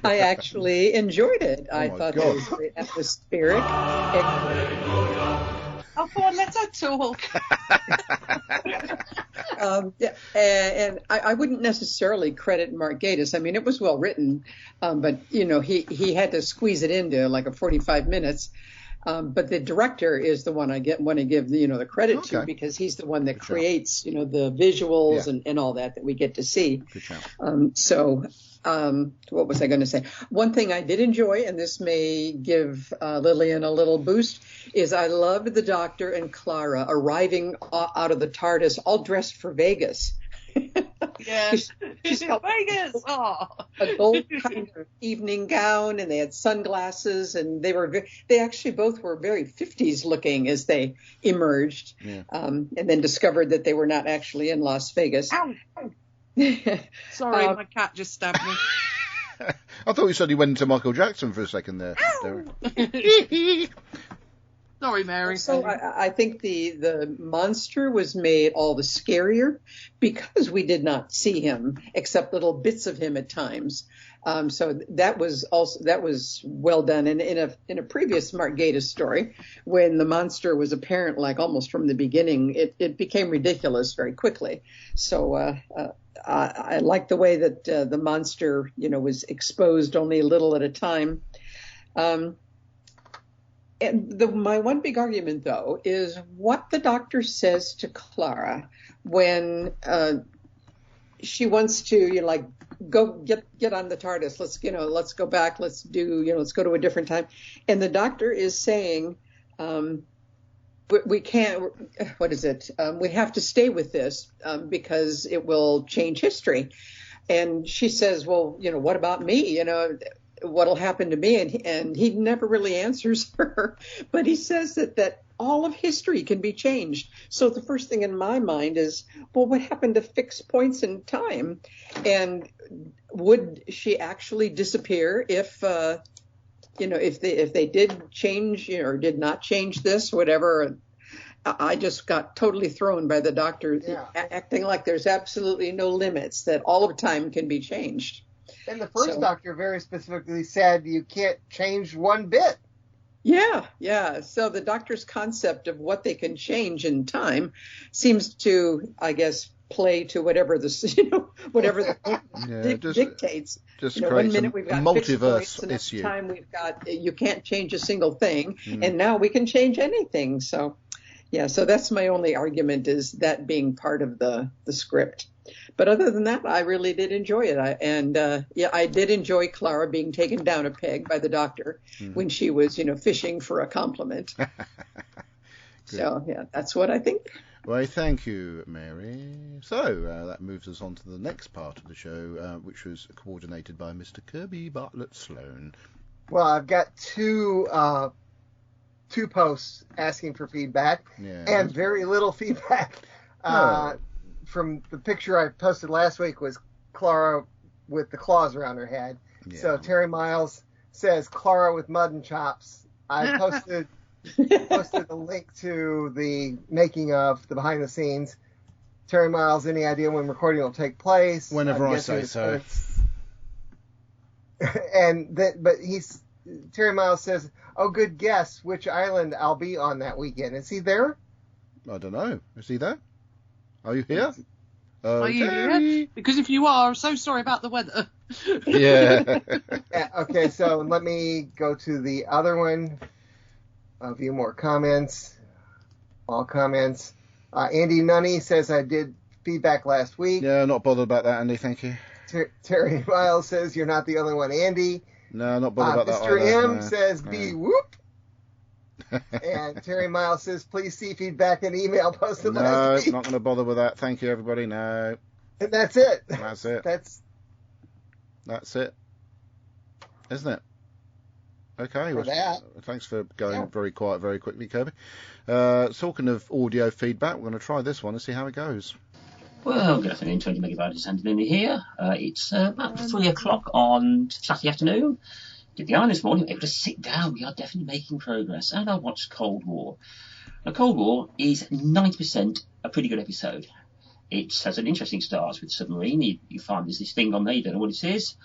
Speaker 4: I actually enjoyed it. I thought it was very atmospheric.
Speaker 3: Oh, go on, let her talk.
Speaker 4: And I wouldn't necessarily credit Mark Gatiss. I mean, it was well written, but he had to squeeze it into like a 45 minutes. But the director is the one I want to give the credit to, because he's the one that creates the visuals and all that we get to see.
Speaker 2: Good job.
Speaker 4: What was I going to say? One thing I did enjoy, and this may give Lillian a little boost, is I loved the Doctor and Clara arriving out of the TARDIS all dressed for Vegas.
Speaker 3: Yes, she's got Vegas.
Speaker 4: A gold kind of evening gown, and they had sunglasses, and they actually both were very 50s looking as they emerged, and then discovered that they were not actually in Las Vegas.
Speaker 3: Ow. Sorry, my cat just stabbed me.
Speaker 2: I thought you said he went into Michael Jackson for a second there.
Speaker 3: Sorry, Mary.
Speaker 4: So I think the monster was made all the scarier because we did not see him except little bits of him at times. So that was well done. And in a previous Mark Gatiss story, when the monster was apparent, like almost from the beginning, it became ridiculous very quickly. So I like the way that the monster was exposed only a little at a time. And my one big argument, though, is what the Doctor says to Clara when she wants to, go get on the TARDIS. Let's go back. Let's go to a different time. And the Doctor is saying, we can't. What is it? We have to stay with this because it will change history. And she says, well, what about me? What'll happen to me? And he never really answers her, but he says that all of history can be changed. So the first thing in my mind is, well, what happened to fixed points in time? And would she actually disappear if they did change or did not change this, whatever? I just got totally thrown by the Doctor acting like there's absolutely no limits, that all of time can be changed.
Speaker 5: And the first Doctor very specifically said you can't change one bit.
Speaker 4: Yeah. So the Doctor's concept of what they can change in time seems to, I guess, play to whatever the dictates.
Speaker 2: Just
Speaker 4: 1 minute we've got
Speaker 2: multiverse
Speaker 4: the next
Speaker 2: issue.
Speaker 4: time we've got you can't change a single thing, and now we can change anything. So so that's my only argument, is that being part of the script. But other than that, I really did enjoy it. I did enjoy Clara being taken down a peg by the Doctor when she was, fishing for a compliment. So, that's what I think.
Speaker 2: Well, thank you, Mary. So, that moves us on to the next part of the show, which was coordinated by Mr. Kirby Bartlett Sloan.
Speaker 5: Well, I've got two posts asking for feedback and very little feedback. From the picture I posted last week was Clara with the claws around her head. Yeah. So Terry Miles says Clara with mud and chops. I posted a link to the making of the behind the scenes. Terry Miles, any idea when recording will take place?
Speaker 2: Whenever I say so.
Speaker 5: But Terry Miles says, "Oh, good guess. Which island I'll be on that weekend? Is he there?"
Speaker 2: I don't know. Is he there? Are you here?
Speaker 3: Are you here? Because if you are, I'm so sorry about the weather.
Speaker 2: Yeah.
Speaker 5: Okay, so let me go to the other one. A few more comments. All comments. Andy Nunny says, "I did feedback last week."
Speaker 2: Yeah, not bothered about that, Andy. Thank you.
Speaker 5: Terry Miles says, "You're not the only one, Andy."
Speaker 2: No, not bothered about that
Speaker 5: Mr.
Speaker 2: either.
Speaker 5: M says, "Be whoop." And Terry Miles says, "Please see feedback and email posted last week."
Speaker 2: No, not going to bother with that. Thank you, everybody. No.
Speaker 5: And that's it.
Speaker 2: That's it. That's it. Isn't it? Okay. Well, thanks for going very quiet very quickly, Kirby. Talking of audio feedback, we're going to try this one and see how it goes.
Speaker 6: Well, good afternoon, 20 megabytes Andy Lindy here. It's about 3 o'clock on Saturday afternoon. Did the iron this morning, able to sit down. We are definitely making progress. And I watched Cold War. Now, Cold War is 90% a pretty good episode. It has an interesting start with submarine. You find there's this thing on there, you don't know what it is.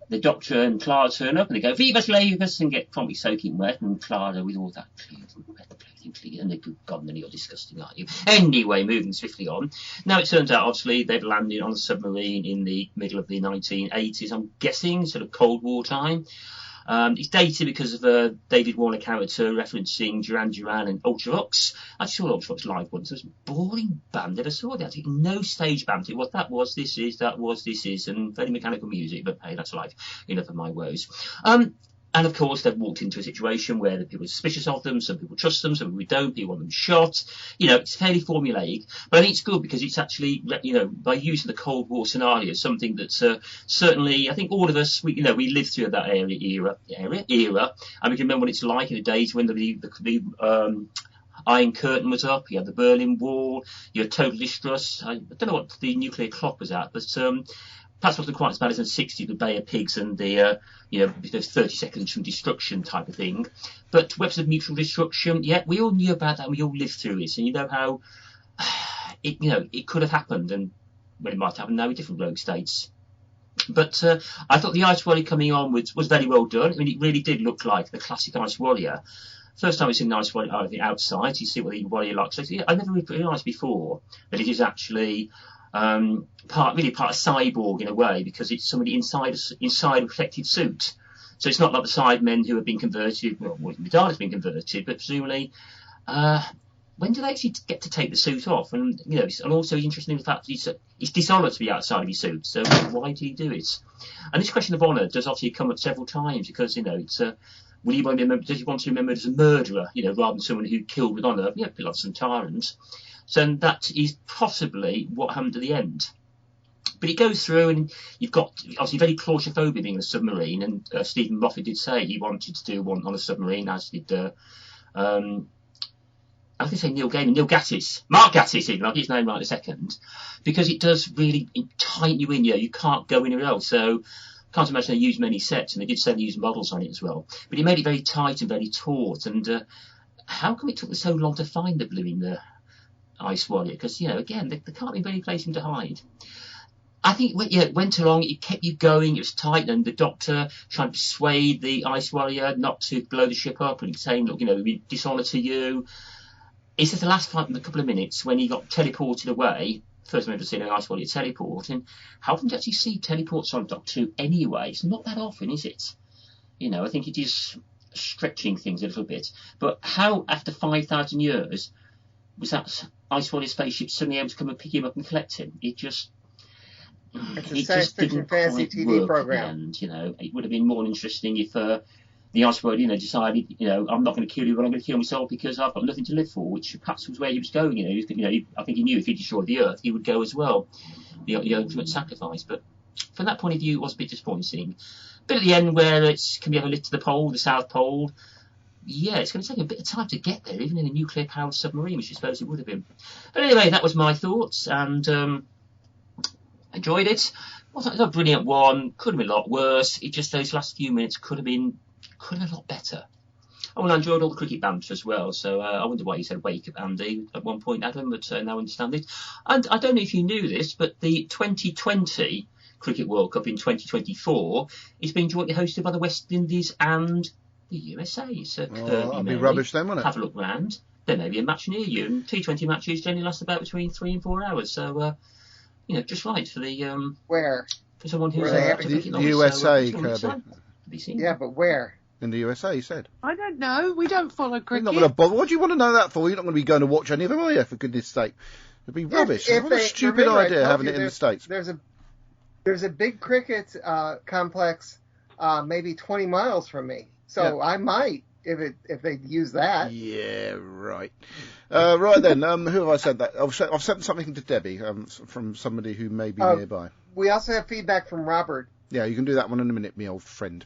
Speaker 6: The Doctor and Clara turn up and they go, "Vivas Lavis," and get promptly soaking wet. And Clara, with all that clean, and they go, "God, then you're disgusting, aren't you?" Anyway, moving swiftly on. Now, it turns out, obviously, they've landed on a submarine in the middle of the 1980s, I'm guessing, sort of Cold War time. It's dated because of a David Warner character referencing Duran Duran and Ultravox. I saw Ultravox live once. It was a boring band. Never saw that. No stage band. What that was, this is, and very mechanical music. But hey, that's life. Enough of my woes. And of course, they've walked into a situation where the people are suspicious of them, some people trust them, some people don't, people want them shot. It's fairly formulaic, but I think it's good because it's actually, by using the Cold War scenario, something that certainly, I think all of us, we lived through that era, and we can remember what it's like in the days when the Iron Curtain was up, you had the Berlin Wall, you had total distrust. I don't know what the nuclear clock was at, but perhaps wasn't quite as bad as in the 60s, the Bay of Pigs and the 30 seconds from destruction type of thing. But weapons of mutual destruction, we all knew about that and we all lived through it. And you know how it could have happened, and well, it might happen now with different rogue states. But I thought the Ice Warrior coming on was very well done. I mean, it really did look like the classic Ice Warrior. First time I've seen an Ice Warrior outside, you see what the Warrior looks like. I never realised before that it is actually part of Cyborg in a way, because it's somebody inside a protected suit. So it's not like the Sidemen who have been converted. Well, Madonna has been converted, but presumably, when do they actually get to take the suit off? And and also interesting the fact that it's dishonoured to be outside of his suit. So why did he do it? And this question of honour does obviously come up several times because it's does he want to be remembered as a murderer? Rather than someone who killed with honour? Like some tyrants. So that is possibly what happened at the end. But it goes through, and you've got obviously very claustrophobic being a submarine. And Stephen Moffat did say he wanted to do one on a submarine, as did I was going to say Neil Gaiman, Mark Gatiss, even, I'll get his name right in a second, because it does really tighten you in. You can't go anywhere else. So can't imagine they used many sets, and they did say they used models on it as well. But it made it very tight and very taut. And how come it took them so long to find the blooming Ice Warrior? Because again, there can't be any place for him to hide. I think it went along, it kept you going, it was tight, and the Doctor trying to persuade the Ice Warrior not to blow the ship up, and saying, look, dishonour to you. It's just the last fight in a couple of minutes when he got teleported away. First time I've ever seen an Ice Warrior teleport, and how often do you actually see teleports on Doctor Who anyway? It's not that often, is it? I think it is stretching things a little bit. But how, after 5,000 years, was that Ice Warrior spaceship suddenly able to come and pick him up and collect him? It's a
Speaker 5: science fiction fantasy TV program.
Speaker 6: And it would have been more interesting if the Ice Warrior, decided, I'm not going to kill you, but I'm going to kill myself because I've got nothing to live for, which perhaps was where he was going. I think he knew if he destroyed the Earth, he would go as well, the ultimate sacrifice. But from that point of view, it was a bit disappointing. But at the end, where can we have a lift to the pole, the South Pole? Yeah, it's going to take a bit of time to get there, even in a nuclear-powered submarine, which I suppose it would have been. But anyway, that was my thoughts, and enjoyed it. Wasn't a brilliant one. Could have been a lot worse. It just, those last few minutes could have been a lot better. Oh, and I enjoyed all the cricket banter as well. So I wonder why you said wake up, Andy, at one point, Adam, but now I understand it. And I don't know if you knew this, but the 2020 Cricket World Cup in 2024 is being jointly hosted by the West Indies and the USA. It's Kirby,
Speaker 2: that'd be
Speaker 6: Mary.
Speaker 2: rubbish then, wouldn't it?
Speaker 6: Have a look round. There may be a match near you. And T20 matches generally last about between 3 and 4 hours. So, just right for the
Speaker 5: Where?
Speaker 6: For someone who's
Speaker 2: the USA, Kirby.
Speaker 5: Yeah, but where?
Speaker 2: In the USA, you said.
Speaker 3: I don't know. We don't follow cricket.
Speaker 2: You're not going to bother. What do you want to know that for? You're not going to be going to watch any of them, are you? For goodness' sake, it'd be rubbish. What a stupid idea having it in the States.
Speaker 5: There's a big cricket complex, maybe 20 miles from me. So I might if they use that.
Speaker 2: Yeah, right. Right then. Who have I said that? I've sent something to Debbie from somebody who may be nearby.
Speaker 5: We also have feedback from Robert.
Speaker 2: Yeah, you can do that one in a minute, me old friend.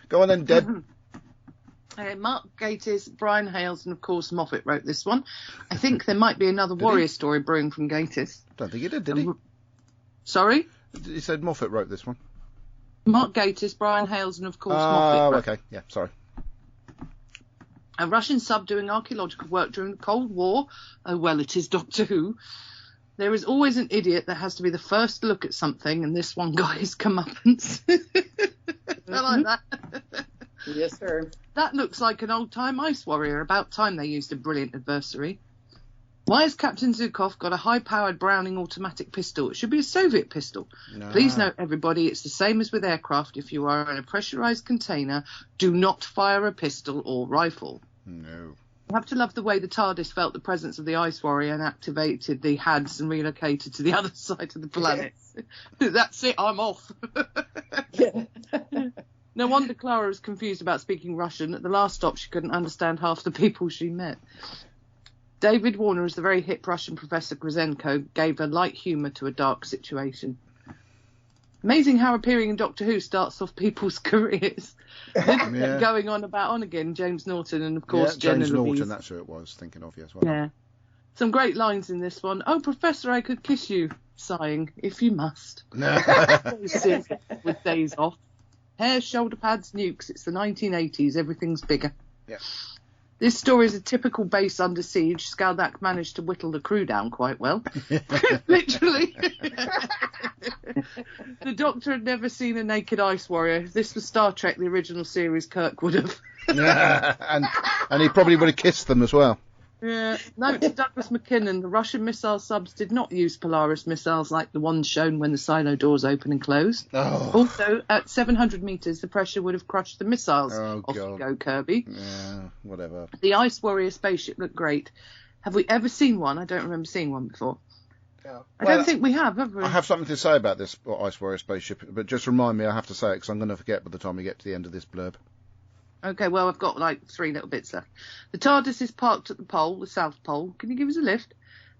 Speaker 2: Go on then, Deb.
Speaker 3: Mark Gatiss, Brian Hales, and of course Moffat wrote this one. I think there might be another Warrior story brewing from Gatiss.
Speaker 2: Don't think he did he?
Speaker 3: Sorry?
Speaker 2: He said Moffat wrote this one.
Speaker 3: Mark Gatiss, Brian Hales, and of course Moffat.
Speaker 2: Oh, okay. Yeah, sorry.
Speaker 3: A Russian sub doing archaeological work during the Cold War. Oh, well, it is Doctor Who. There is always an idiot that has to be the first to look at something, and this one guy is comeuppance. I like that.
Speaker 4: Yes, sir.
Speaker 3: That looks like an old-time ice warrior. About time they used a brilliant adversary. Why has Captain Zukov got a high-powered Browning automatic pistol? It should be a Soviet pistol. No. Please note, everybody, it's the same as with aircraft. If you are in a pressurized container, do not fire a pistol or rifle.
Speaker 2: No.
Speaker 3: You have to love the way the TARDIS felt the presence of the Ice Warrior and activated the HADS and relocated to the other side of the planet. Yes. That's it, I'm off. No wonder Clara was confused about speaking Russian. At the last stop, she couldn't understand half the people she met. David Warner, as the very hip Russian Professor Grizenko, gave a light humour to a dark situation. Amazing how appearing in Doctor Who starts off people's careers. Going on again, James Norton and, of course,
Speaker 2: James
Speaker 3: Jenna
Speaker 2: Norton,
Speaker 3: Louise.
Speaker 2: that's who it was, thinking of, yes. Well,
Speaker 3: yeah. Some great lines in this one. Oh, Professor, I could kiss you, sighing, if you must. With days off. Hair, shoulder pads, nukes. It's the 1980s. Everything's bigger.
Speaker 2: Yeah.
Speaker 3: This story is a typical base under siege. Skaldak managed to whittle the crew down quite well. Literally. The Doctor had never seen a naked ice warrior. If this was Star Trek, the original series, Kirk would have.
Speaker 2: and he probably would have kissed them as well.
Speaker 3: Yeah. Note to Douglas McKinnon, the Russian missile subs did not use Polaris missiles like the ones shown when the silo doors open and close.
Speaker 2: Oh.
Speaker 3: Also, at 700 metres, the pressure would have crushed the missiles.
Speaker 2: Oh,
Speaker 3: Off
Speaker 2: God.
Speaker 3: you go, Kirby.
Speaker 2: Yeah, whatever.
Speaker 3: The Ice Warrior spaceship looked great. Have we ever seen one? I don't remember seeing one before.
Speaker 5: No.
Speaker 3: I don't think we have we?
Speaker 2: I have something to say about this Ice Warrior spaceship, but just remind me, I have to say it because I'm going to forget by the time we get to the end of this blurb.
Speaker 3: Okay, well, I've got like 3 little bits left. The TARDIS is parked at the pole, the South Pole. Can you give us a lift?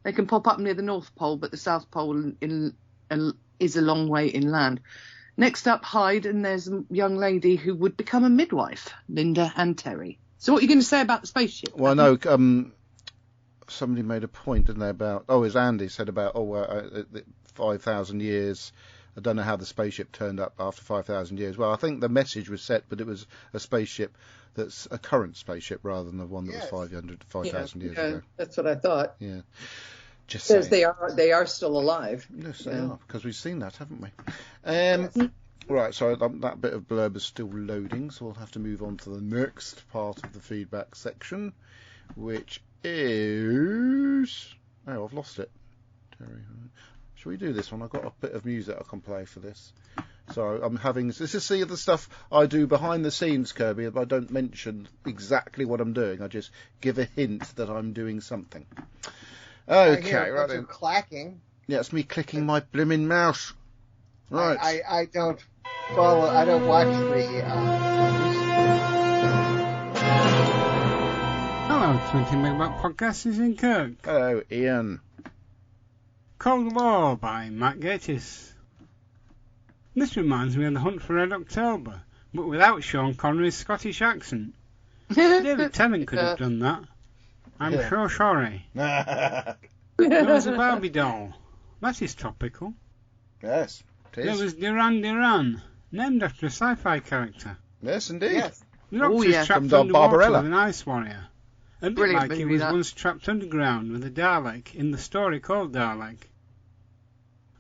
Speaker 3: They can pop up near the North Pole, but the South Pole is a long way inland. Next up, Hyde, and there's a young lady who would become a midwife, Linda and Terry. So what are you going to say about the spaceship?
Speaker 2: Well, no, somebody made a point, didn't they, about... Oh, as Andy said about, 5,000 years... I don't know how the spaceship turned up after 5,000 years. Well, I think the message was set, but it was a spaceship that's a current spaceship rather than the one that was 5,000 years ago.
Speaker 4: That's what I thought.
Speaker 2: Yeah. Just
Speaker 4: because they are still alive.
Speaker 2: Yes, they are, because we've seen that, haven't we? Right, so that bit of blurb is still loading, so we'll have to move on to the next part of the feedback section, which is... Oh, I've lost it. Terry... Shall we do this one? I've got a bit of music I can play for this. So I'm having... This is the stuff I do behind the scenes, Kirby, but I don't mention exactly what I'm doing. I just give a hint that I'm doing something. Okay, right then.
Speaker 5: Clacking.
Speaker 2: Yeah, it's me clicking my blimmin' mouse. Right.
Speaker 5: I don't follow... I don't watch the...
Speaker 7: Hello, 20 Megabyte Podcast is in Kirk.
Speaker 2: Hello, Ian.
Speaker 7: Cold War by Matt Gatiss. This reminds me of The Hunt for Red October, but without Sean Connery's Scottish accent. David Tennant could have done that. I'm so sorry. There was a Barbie doll. That is topical.
Speaker 2: Yes, it is.
Speaker 7: There was Duran Duran, named after a sci-fi character.
Speaker 2: Yes, indeed.
Speaker 5: Yes.
Speaker 7: The Doctor's trapped underwater with an ice warrior. A bit
Speaker 3: Brilliant
Speaker 7: like he
Speaker 3: movie,
Speaker 7: was
Speaker 3: that.
Speaker 7: once trapped underground with a Dalek in the story called Dalek.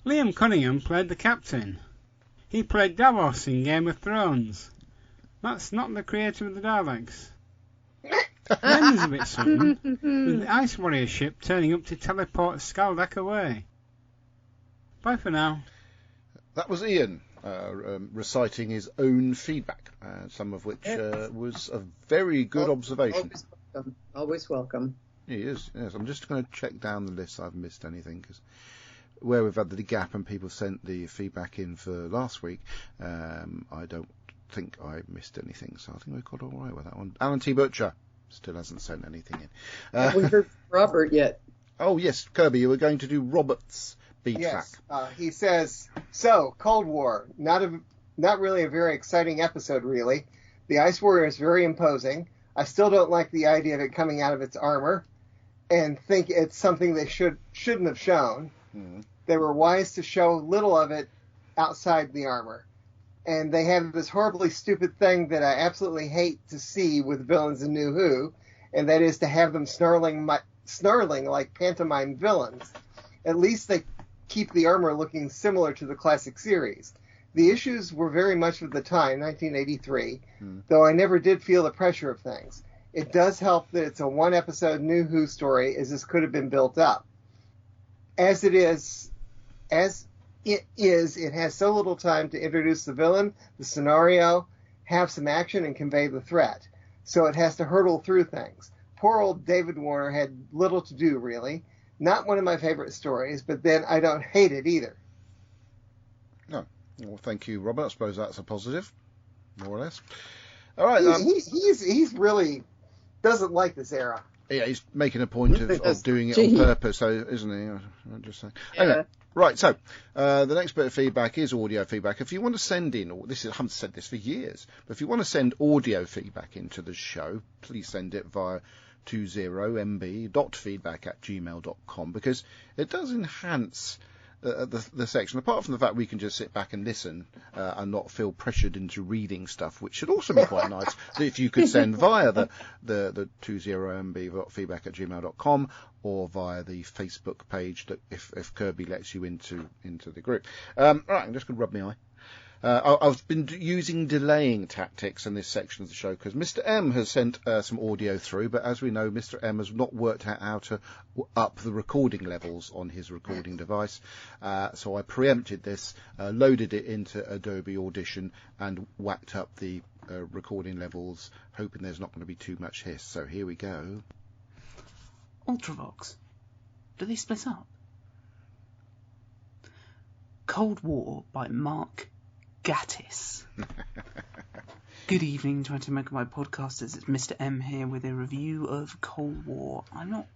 Speaker 7: Liam Cunningham played the captain. He played Davos in Game of Thrones. That's not the creator of the Daleks. Then there's a bit sudden, with the Ice Warrior ship turning up to teleport Skaldak away. Bye for now.
Speaker 2: That was Ian reciting his own feedback, some of which was a very good observation.
Speaker 4: Always welcome. Always welcome.
Speaker 2: He is, yes. I'm just going to check down the list so I've missed anything, because where we've had the gap and people sent the feedback in for last week, I don't think I missed anything, so I think we've got all right with that one. Alan T. Butcher still hasn't sent anything in.
Speaker 4: Haven't heard from Robert yet.
Speaker 2: Oh, yes, Kirby, you were going to do Robert's feedback.
Speaker 5: Yes, he says, so, Cold War, not really a very exciting episode, really. The Ice Warrior is very imposing. I still don't like the idea of it coming out of its armor, and think it's something they shouldn't have shown. They were wise to show little of it outside the armor. And they have this horribly stupid thing that I absolutely hate to see with villains in New Who, and that is to have them snarling like pantomime villains. At least they keep the armor looking similar to the classic series. The issues were very much of the time, 1983, though I never did feel the pressure of things. It does help that it's a one-episode New Who story, as this could have been built up. As it is, it has so little time to introduce the villain, the scenario, have some action, and convey the threat. So it has to hurdle through things. Poor old David Warner had little to do, really. Not one of my favorite stories, but then I don't hate it either.
Speaker 2: No. Well, thank you, Robert. I suppose that's a positive, more or less. All right.
Speaker 5: He's really doesn't like this era.
Speaker 2: Yeah, he's making a point of doing it on purpose, isn't he? I'm just saying.
Speaker 4: Yeah.
Speaker 2: Anyway, right, so the next bit of feedback is audio feedback. If you want to send in, I haven't said this for years, but if you want to send audio feedback into the show, please send it via 20mb.feedback@gmail.com, because it does enhance the section, apart from the fact we can just sit back and listen and not feel pressured into reading stuff, which should also be quite nice if you could send via the 20mb.feedback@gmail.com or via the Facebook page, that if Kirby lets you into the group. All right, I'm just going to rub my eye. I've been using delaying tactics in this section of the show because Mr. M has sent some audio through, but as we know, Mr. M has not worked out how to up the recording levels on his recording device. So I preempted this, loaded it into Adobe Audition, and whacked up the recording levels, hoping there's not going to be too much hiss. So here we go.
Speaker 8: Ultravox. Do they split up? Cold War by Mark Gattis. Good evening, 20 Megabyte podcasters. It's Mr. M here with a review of Cold War. I'm not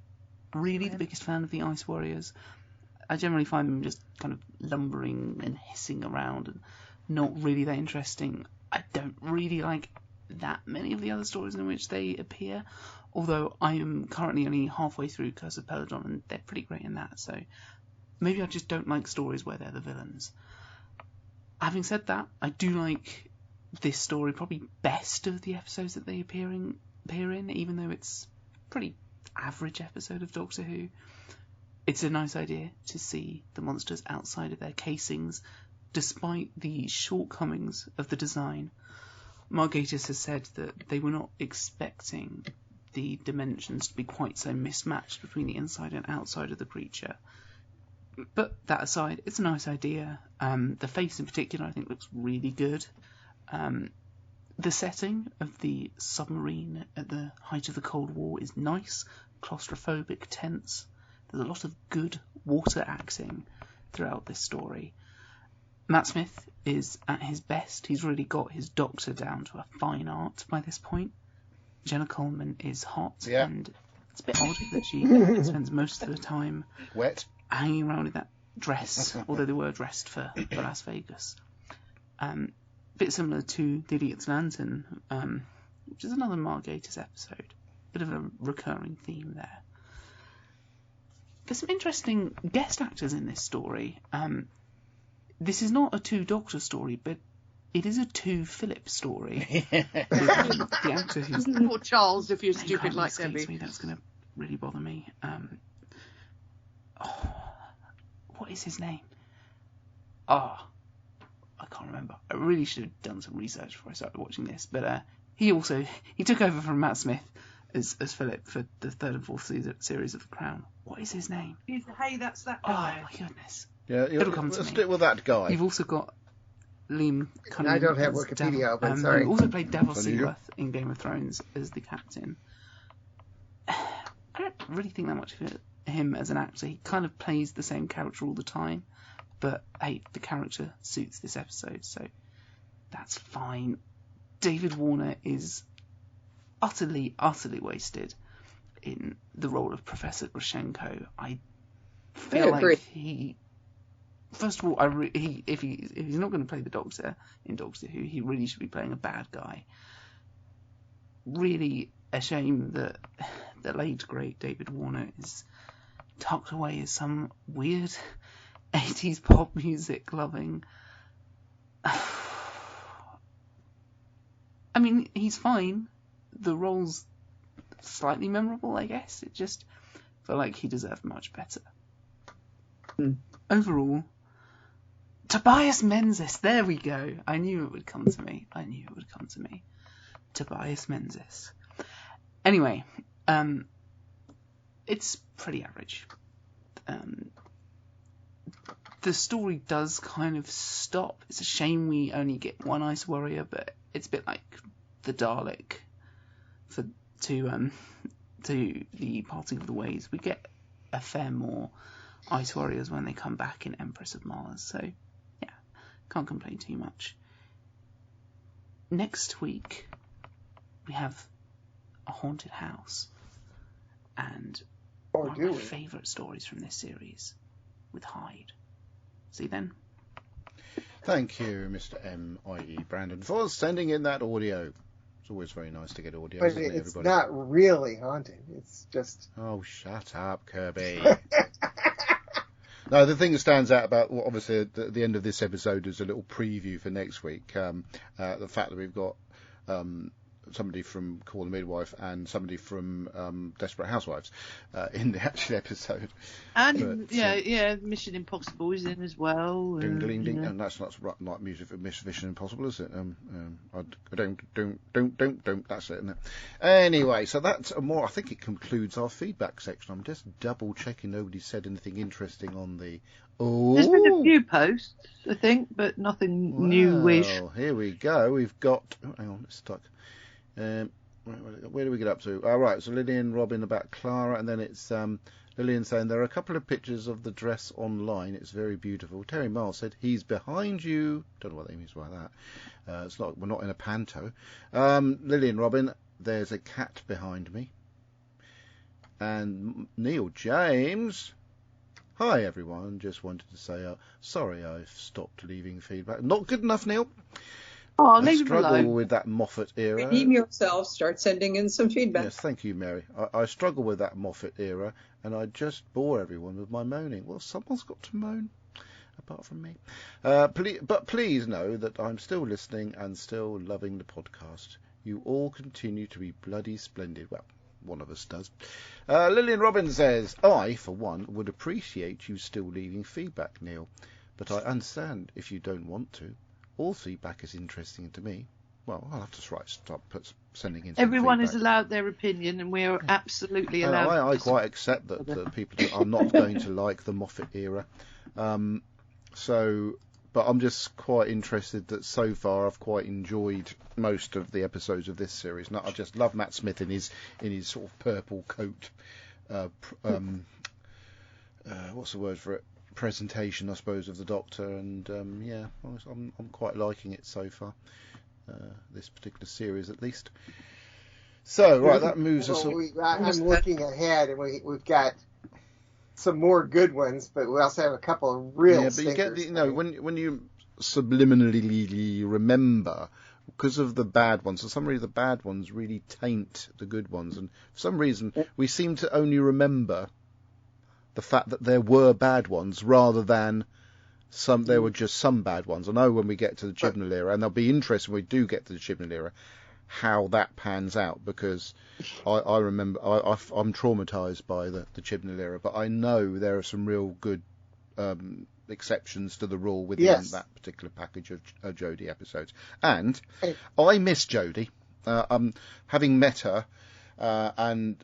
Speaker 8: really the biggest fan of the Ice Warriors. I generally find them just kind of lumbering and hissing around and not really that interesting. I don't really like that many of the other stories in which they appear, although I am currently only halfway through Curse of Peladon and they're pretty great in that, so maybe I just don't like stories where they're the villains. Having said that, I do like this story probably best of the episodes that they appear in, even though it's a pretty average episode of Doctor Who. It's a nice idea to see the monsters outside of their casings, despite the shortcomings of the design. Mark Gatiss has said that they were not expecting the dimensions to be quite so mismatched between the inside and outside of the creature. But that aside, it's a nice idea. The face in particular I think looks really good. The setting of the submarine at the height of the Cold War is nice, claustrophobic, tense. There's a lot of good water acting throughout this story. Matt Smith is at his best. He's really got his Doctor down to a fine art by this point. Jenna Coleman is hot, and it's a bit odd that she spends most of the time
Speaker 2: wet,
Speaker 8: hanging around in that dress, although they were dressed for Las Vegas. Bit similar to The Idiot's Lantern, which is another Mark Gatiss episode. Bit of a recurring theme there. There's some interesting guest actors in this story. This is not a two-Doctor story, but it is a two-Philip story. The actor who's...
Speaker 3: Poor Charles, if you're stupid like Debbie.
Speaker 8: Me, that's going to really bother me. What is his name? I can't remember. I really should have done some research before I started watching this. But he took over from Matt Smith as Philip for the third and fourth series of The Crown. What is his name?
Speaker 3: Hey, that's that guy.
Speaker 8: Oh my goodness.
Speaker 2: Yeah,
Speaker 8: It'll come to me.
Speaker 2: Stick with that guy.
Speaker 8: You've also got Liam Cunningham.
Speaker 5: I don't have Wikipedia open, sorry.
Speaker 8: Who also played Davos Seaworth in Game of Thrones as the captain. I don't really think that much of him as an actor. He kind of plays the same character all the time. But, hey, the character suits this episode, so that's fine. David Warner is utterly, utterly wasted in the role of Professor Grushenko. I feel like he... First of all, if he's not going to play the Doctor in Doctor Who, he really should be playing a bad guy. Really a shame that the late, great David Warner is tucked away as some weird 80s pop music loving... I mean, he's fine. The role's slightly memorable, I guess. It just felt like he deserved much better. Overall, Tobias Menzies, there we go. I knew it would come to me. Tobias Menzies. Anyway, it's pretty average. The story does kind of stop. It's a shame we only get one Ice Warrior, but it's a bit like the Dalek to the Parting of the Ways. We get a fair more Ice Warriors when they come back in Empress of Mars, so yeah, can't complain too much. Next week we have a haunted house and one of my favourite stories from this series with Hyde. See you then.
Speaker 2: Thank you, Mr. M.I.E. Brandon, for sending in that audio. It's always very nice to get audio,
Speaker 5: but
Speaker 2: isn't it,
Speaker 5: it's
Speaker 2: everybody?
Speaker 5: not really haunting. It's just...
Speaker 2: Oh, shut up, Kirby. No, the thing that stands out about, well, obviously, at the end of this episode is a little preview for next week. The fact that we've got somebody from Call the Midwife and somebody from Desperate Housewives in the actual episode.
Speaker 3: And Mission Impossible is in as well.
Speaker 2: Ding ding ding, and that's not like music for Mission Impossible, is it? Don't. That's it, isn't it? Anyway, so that's more. I think it concludes our feedback section. I'm just double checking nobody said anything interesting on the. Oh,
Speaker 3: there's been a few posts, I think, but nothing newish.
Speaker 2: Here we go. We've got. Oh, hang on, it's stuck. Where do we get up to? All right, so Lillian, Robin about Clara, and then it's Lillian saying there are a couple of pictures of the dress online. It's very beautiful. Terry Miles said he's behind you. Don't know what they means by that. It's not. We're not in a panto. Lillian, Robin, there's a cat behind me. And Neil James. Hi everyone. Just wanted to say sorry I've stopped leaving feedback. Not good enough, Neil.
Speaker 3: Oh, leave
Speaker 2: it alone. I struggle with that Moffat era.
Speaker 4: Redeem yourself. Start sending in some feedback.
Speaker 2: Yes, thank you, Mary. I struggle with that Moffat era, and I just bore everyone with my moaning. Well, someone's got to moan, apart from me. But please know that I'm still listening and still loving the podcast. You all continue to be bloody splendid. Well, one of us does. Lillian Robbins says, I, for one, would appreciate you still leaving feedback, Neil, but I understand if you don't want to. All feedback is interesting to me. Well, I'll have to start sending in some
Speaker 3: Everyone
Speaker 2: feedback.
Speaker 3: Is allowed their opinion, and we are absolutely allowed.
Speaker 2: I quite accept that people are not going to like the Moffat era. But I'm just quite interested that so far I've quite enjoyed most of the episodes of this series. And I just love Matt Smith in his sort of purple coat. What's the word for it? Presentation, I suppose, of the Doctor, and I'm quite liking it so far. This particular series, at least. So, right, that moves us.
Speaker 5: I'm looking ahead, and we've got some more good ones, but we also have a couple of real. Yeah, but you get
Speaker 2: when you subliminally remember, because of the bad ones. For some reason, the bad ones really taint the good ones, and for some reason, we seem to only remember the fact that there were bad ones rather than there were just some bad ones. I know when we get to the Chibnall era, and there'll be interest when we do get to the Chibnall era, how that pans out, because I remember I'm traumatised by the Chibnall era, but I know there are some real good exceptions to the rule within that particular package of Jodie episodes. And I miss Jodie. Having met her, and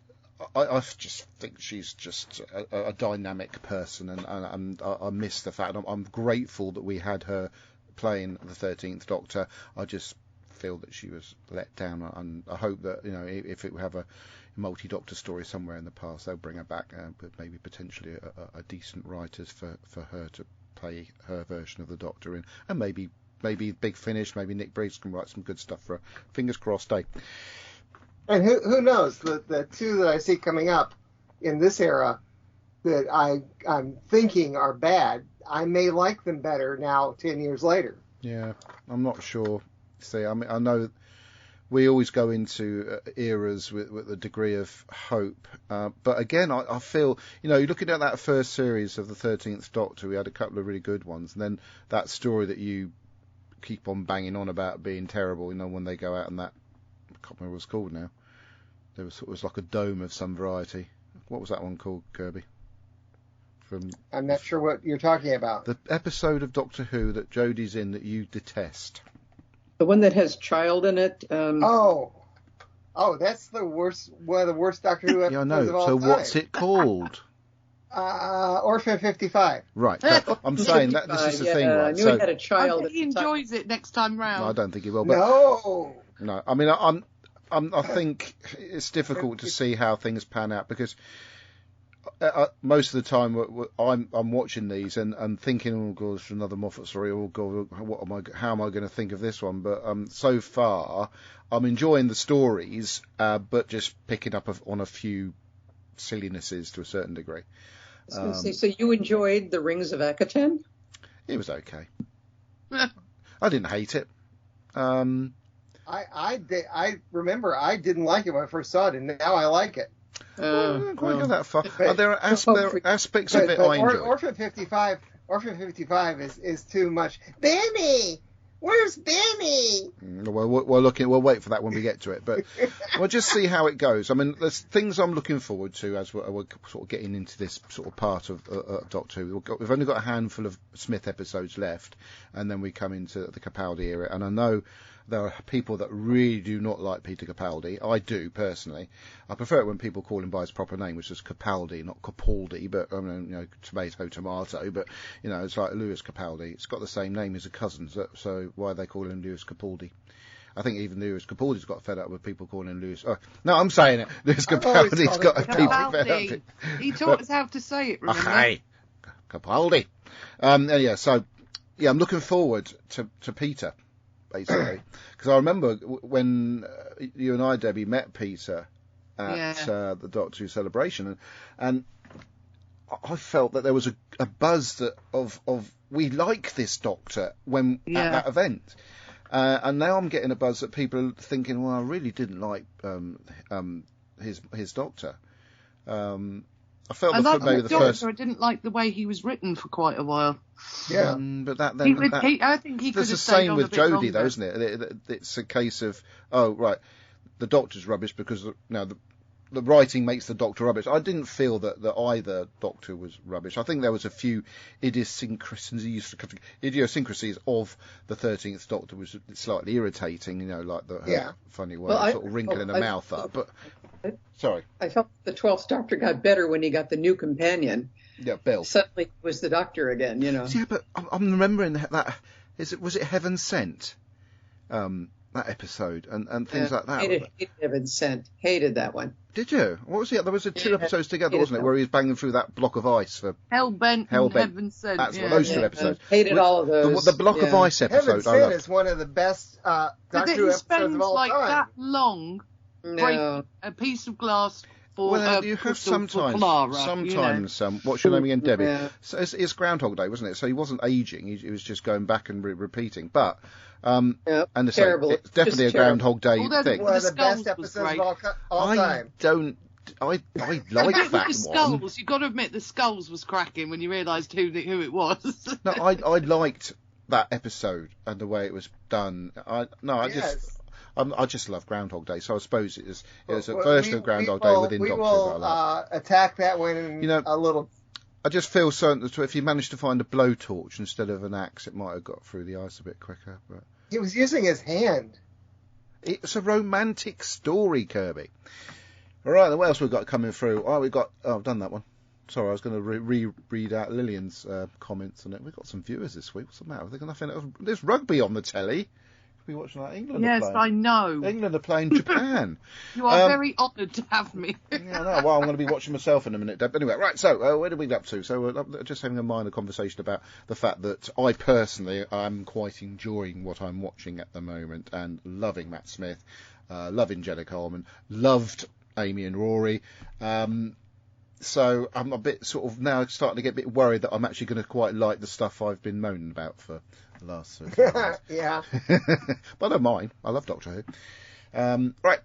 Speaker 2: I just think she's just a dynamic person, and I miss the fact. I'm grateful that we had her playing the 13th Doctor. I just feel that she was let down, and I hope that, if it would have a multi-Doctor story somewhere in the past, they'll bring her back, but maybe potentially a decent writers for her to play her version of the Doctor in, and maybe Big Finish, maybe Nick Briggs can write some good stuff for her. Fingers crossed, eh?
Speaker 5: And who knows, the two that I see coming up in this era that I'm thinking are bad, I may like them better now 10 years later.
Speaker 2: Yeah, I'm not sure. See, I mean, I know we always go into eras with a degree of hope, but again, I feel, you're looking at that first series of the 13th Doctor, we had a couple of really good ones, and then that story that you keep on banging on about being terrible, when they go out and that, I can't remember what it's called now. It was like a dome of some variety. What was that one called, Kirby?
Speaker 5: I'm not sure what you're talking about.
Speaker 2: The episode of Doctor Who that Jodie's in that you detest.
Speaker 4: The one that has child in it.
Speaker 5: Oh, that's the worst. One of the worst Doctor Who episodes of all time.
Speaker 2: So what's it called?
Speaker 5: Orphan 55.
Speaker 2: Right. I'm saying that this is the thing, right?
Speaker 4: I knew he had a child.
Speaker 3: I think he enjoys it next time round.
Speaker 2: No, I don't think he will. But no. I mean, I think it's difficult to see how things pan out, because most of the time I'm watching these and thinking, oh god, it's another Moffat story. Oh god, how am I going to think of this one? But so far I'm enjoying the stories, but just picking up on a few sillinesses to a certain degree.
Speaker 4: I was going to say, so you enjoyed The Rings of Akaten?
Speaker 2: It was okay. I didn't hate it.
Speaker 5: I remember I didn't like it when I first saw it, and now I like it.
Speaker 2: I don't quite go that far. There are aspects of it I enjoy.
Speaker 5: Orphan 55 is too much. Benny! Where's Benny?
Speaker 2: We'll wait for that when we get to it, but we'll just see how it goes. I mean, there's things I'm looking forward to as we're sort of getting into this sort of part of Doctor Who. We've only got a handful of Smith episodes left, and then we come into the Capaldi era, and I know there are people that really do not like Peter Capaldi. I do, personally. I prefer it when people call him by his proper name, which is Capaldi, not Capaldi, but, tomato. But, it's like Lewis Capaldi. It's got the same name as a cousin, so why are they calling him Lewis Capaldi? I think even Lewis Capaldi's got fed up with people calling him Lewis. Oh, no, I'm saying it. Lewis Capaldi's got people fed up with.
Speaker 3: He taught us how to say it, remember?
Speaker 2: Hey, Capaldi. I'm looking forward to Peter, basically, because I remember when you and I, Debbie, met Peter at the Doctor Who celebration, and I felt that there was a buzz of we like this Doctor at that event, and now I'm getting a buzz that people are thinking, well, I really didn't like his Doctor. I felt maybe the first.
Speaker 3: I didn't like the way he was written for quite a while.
Speaker 2: Yeah, but I think he could have
Speaker 3: stayed on a bit longer. It's
Speaker 2: the same with Jodie, though, isn't it? It's a case of, the Doctor's rubbish because the writing makes the Doctor rubbish. I didn't feel that either Doctor was rubbish. I think there was a few idiosyncrasies of the 13th Doctor was slightly irritating, like the funny way, sort of wrinkling her mouth up. But sorry,
Speaker 4: I felt the 12th Doctor got better when he got the new companion.
Speaker 2: Yeah, Bill.
Speaker 4: Suddenly he was the Doctor again,
Speaker 2: Yeah, but I'm remembering that. Was it Heaven Sent? That episode and things like that.
Speaker 4: Hated Heaven Sent. Hated that one.
Speaker 2: Did you? What was it? There was two episodes together, wasn't it, where he was banging through that block of ice for
Speaker 3: Hellbent. Heaven Sent.
Speaker 2: That's those two episodes.
Speaker 4: Hated all of those.
Speaker 2: The block of ice episode.
Speaker 5: Heaven Sent is one of the best Doctor Who episodes of all time.
Speaker 3: That long.
Speaker 4: No.
Speaker 3: A piece of glass.
Speaker 2: You have sometimes. What's your name again, Debbie? Yeah. So it's Groundhog Day, wasn't it? So he wasn't aging; he was just going back and repeating. But and
Speaker 4: terrible.
Speaker 2: It's definitely a Groundhog Day thing.
Speaker 5: One of the best episodes of all time.
Speaker 2: I like that
Speaker 3: the Skulls. You've got to admit the Skulls was cracking when you realised who it was.
Speaker 2: No, I liked that episode and the way it was done. I just love Groundhog Day, so I suppose it was a version of Groundhog Day within Doctor Who.
Speaker 5: We will attack that one a little
Speaker 2: I just feel certain that if you managed to find a blowtorch instead of an axe, it might have got through the ice a bit quicker. But
Speaker 5: He was using his hand.
Speaker 2: it's a romantic story, Kirby. All right, then what else we've got coming through? Oh, I've done that one. Sorry, I was going to read out Lillian's comments on it. We've got some viewers this week. What's the matter? There's rugby on the telly. We'll be watching that. England.
Speaker 3: Yes, I know.
Speaker 2: England are playing Japan.
Speaker 3: You are very honoured to have me.
Speaker 2: Yeah, no, well, I'm going to be watching myself in a minute. But anyway, right, so where did we get up to? So we're just having a minor conversation about the fact that I personally am quite enjoying what I'm watching at the moment and loving Matt Smith, loving Jenna Coleman, loved Amy and Rory. So I'm a bit sort of now starting to get a bit worried that I'm actually going to quite like the stuff I've been moaning about for the last 30 years.
Speaker 5: Yeah.
Speaker 2: But I don't mind. I love Doctor Who. Right.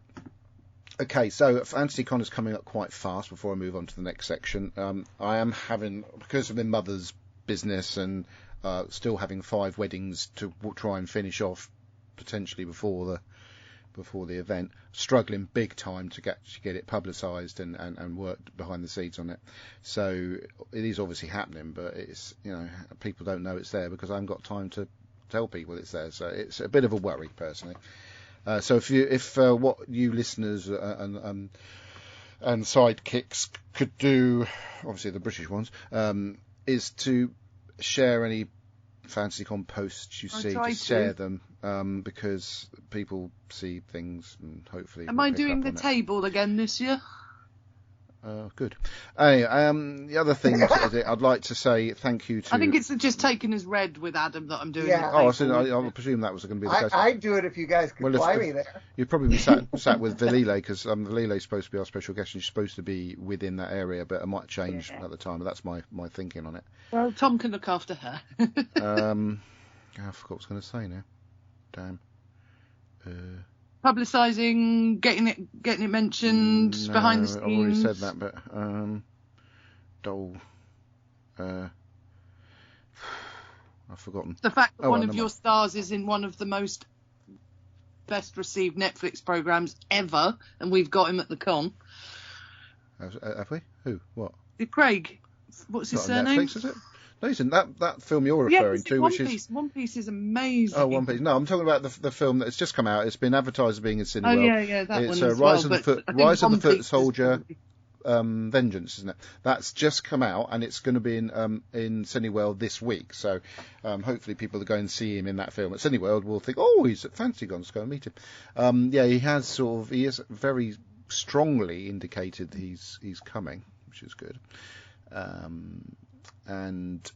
Speaker 2: Okay, so FantasyCon is coming up quite fast before I move on to the next section. I am having, because of my mother's business and still having 5 weddings to try and finish off potentially before the event, struggling big time to get it publicised and worked behind the scenes on it. So it is obviously happening, but it's, people don't know it's there because I haven't got time to tell people it's there. So it's a bit of a worry personally. So if what you listeners and sidekicks could do, obviously the British ones, is to share any FantasyCon posts you see, to share them, because people see things and hopefully.
Speaker 3: Am I doing the table again this year?
Speaker 2: Good. Anyway, the other thing I'd like to say thank you to.
Speaker 3: I think it's just taken as read with Adam that I'm doing.
Speaker 5: Yeah.
Speaker 2: I presume that was going to be the case.
Speaker 5: I'd do it if you guys could fly me there.
Speaker 2: You'd probably be sat with Valile because Valile's supposed to be our special guest and she's supposed to be within that area, but it might change at the time. But that's my thinking on it.
Speaker 3: Well, Tom can look after her.
Speaker 2: I forgot what I was going to say now. Damn.
Speaker 3: Publicising, getting it mentioned behind the scenes.
Speaker 2: I've already said that, but I've forgotten.
Speaker 3: The fact that one of your stars is in one of the most best received Netflix programmes ever, and we've got him at the con.
Speaker 2: Have we? Who? What?
Speaker 3: Craig. What's his surname?
Speaker 2: Netflix, is it? No, isn't that film you're referring to, which is
Speaker 3: One Piece is amazing.
Speaker 2: Oh, One Piece. No, I'm talking about the film that's just come out. It's been advertised as being in Cineworld.
Speaker 3: Oh yeah, that
Speaker 2: it's
Speaker 3: one as
Speaker 2: Rise
Speaker 3: well.
Speaker 2: Rise of the Foot Soldier, Vengeance, isn't it? That's just come out, and it's going to be in Cineworld this week. So hopefully people that go and see him in that film at Cineworld will think, oh, he's at FantasyCon, let's go and meet him. He has very strongly indicated he's coming, which is good. And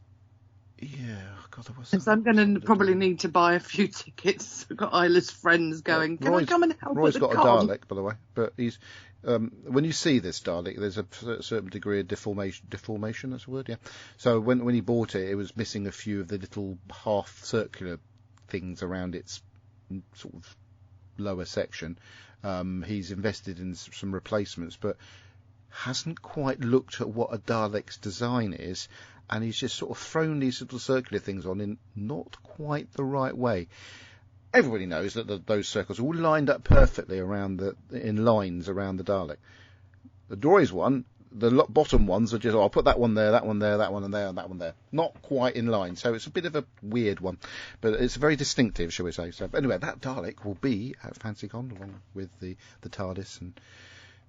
Speaker 2: God, there was.
Speaker 3: So I'm going to probably need to buy a few tickets. I've got Isla's friends going. Can I come and help?
Speaker 2: Roy's
Speaker 3: got
Speaker 2: a Dalek, by the way, but he's. When you see this Dalek, there's a certain degree of deformation. That's a word, yeah. So when he bought it, it was missing a few of the little half circular things around its sort of lower section. He's invested in some replacements, but hasn't quite looked at what a Dalek's design is, and he's just sort of thrown these little circular things on in not quite the right way. Everybody knows that those circles are all lined up perfectly in lines around the Dalek. The Droids one, the bottom ones are just, I'll put that one there, that one there, that one there, and that one there. Not quite in line, so it's a bit of a weird one, but it's very distinctive, shall we say. So anyway, that Dalek will be at FantasyCon along with the TARDIS and.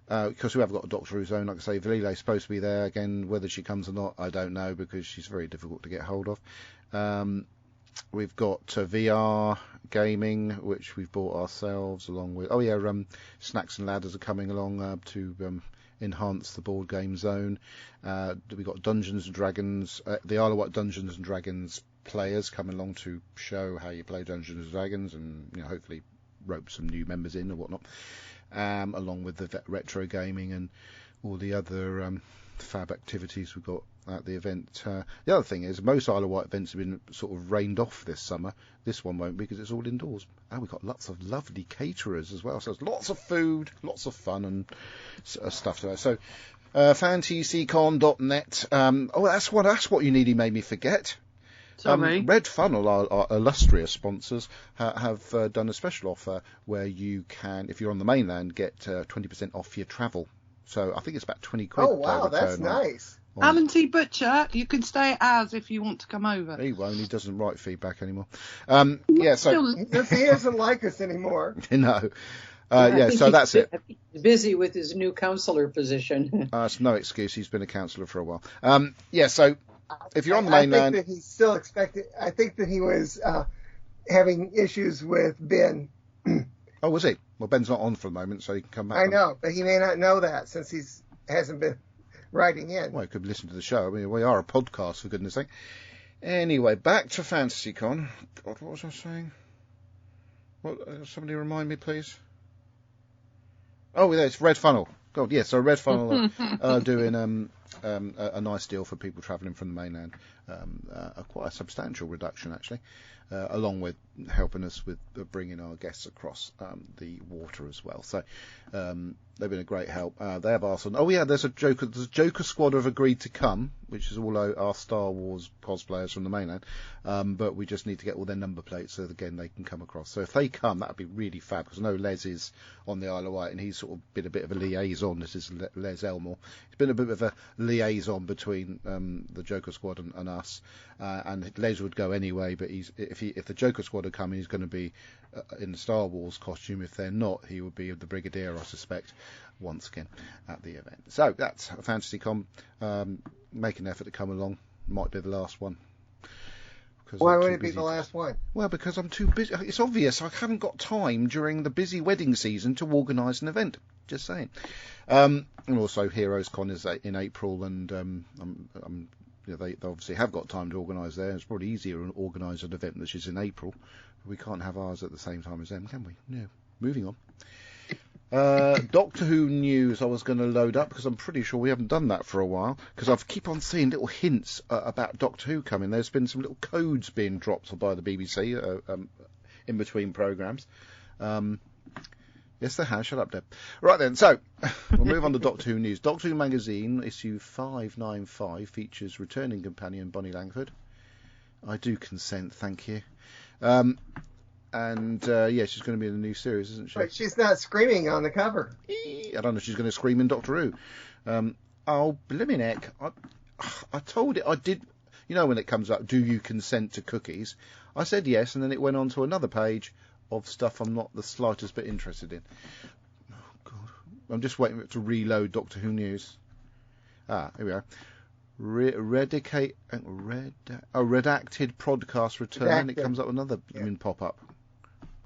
Speaker 2: Because we have got a Doctor Who's own, like I say, Valile's supposed to be there again. Whether she comes or not, I don't know, because she's very difficult to get hold of. We've got VR gaming, which we've bought ourselves, along with Snacks and Ladders are coming along to enhance the board game zone. We've got Dungeons and Dragons, the Isle of Wight Dungeons and Dragons players coming along to show how you play Dungeons and Dragons, and hopefully rope some new members in or whatnot. Along with the retro gaming and all the other fab activities we've got at the event. The other thing is, most Isle of Wight events have been sort of rained off this summer. This one won't be because it's all indoors. And we've got lots of lovely caterers as well. So there's lots of food, lots of fun and stuff to that. So fantasycon.net. That's what you nearly made me forget. Red Funnel, our illustrious sponsors, have done a special offer where you can, if you're on the mainland, get 20% off your travel. So I think it's about 20 quid.
Speaker 5: Oh wow, that's nice.
Speaker 3: Alan T. Butcher, you can stay as if you want to come over.
Speaker 2: He won't. He doesn't write feedback anymore. Yeah, so
Speaker 5: He doesn't like us anymore.
Speaker 2: No. So that's it.
Speaker 4: He's busy with his new counselor position.
Speaker 2: It's no excuse. He's been a counsellor for a while. So if you're on the mainland,
Speaker 5: I think that he's still expected. I think that he was having issues with Ben.
Speaker 2: Oh, was he? Well, Ben's not on for the moment, so he can come back.
Speaker 5: I know, but he may not know that since hasn't been writing in.
Speaker 2: Well, he could listen to the show. I mean, we are a podcast, for goodness sake. Anyway, back to FantasyCon. God, what was I saying? Somebody remind me, please. Oh, yeah, it's Red Funnel. God, yeah, so Red Funnel are doing a nice deal for people travelling from the mainland. Quite a substantial reduction, actually, along with helping us with bringing our guests across the water as well. So they've been a great help. They have asked on, there's a Joker squad have agreed to come, which is all our Star Wars cosplayers from the mainland, but we just need to get all their number plates so that, again, they can come across. So if they come, that would be really fab, because I know Les is on the Isle of Wight, and he's sort of been a bit of a liaison. This is Les Elmore. He's been a bit of a liaison between the Joker squad and us, and Les would go anyway, but if the Joker squad are coming, he's going to be in the Star Wars costume. If they're not, he would be the Brigadier, I suspect, once again at the event. So that's FantasyCon. Make an effort to come along. Might be the last one.
Speaker 5: Why would it be the last one?
Speaker 2: Well, because I'm too busy. It's obvious I haven't got time during the busy wedding season to organise an event. Just saying. And also, Heroes Con is in April, and they obviously have got time to organise there. It's probably easier to organise an event which is in April. We can't have ours at the same time as them, can we? No. Moving on. Doctor Who news I was going to load up, because I'm pretty sure we haven't done that for a while, because I keep on seeing little hints about Doctor Who coming. There's been some little codes being dropped by the BBC in between programmes. Yes, they have. Shut up, Deb. Right then, so we'll move on to Doctor Who news. Doctor Who magazine, issue 595, features returning companion Bonnie Langford. I do consent, thank you. And she's going to be in a new series, isn't she?
Speaker 5: But she's not screaming on the cover.
Speaker 2: I don't know if she's going to scream in Doctor Who. Blimmin' heck. I told it I did. You know when it comes up, do you consent to cookies? I said yes, and then it went on to another page of stuff I'm not the slightest bit interested in. Oh, God. I'm just waiting for it to reload Doctor Who news. Here we are. Redacted podcast return. And it comes up with another pop-up.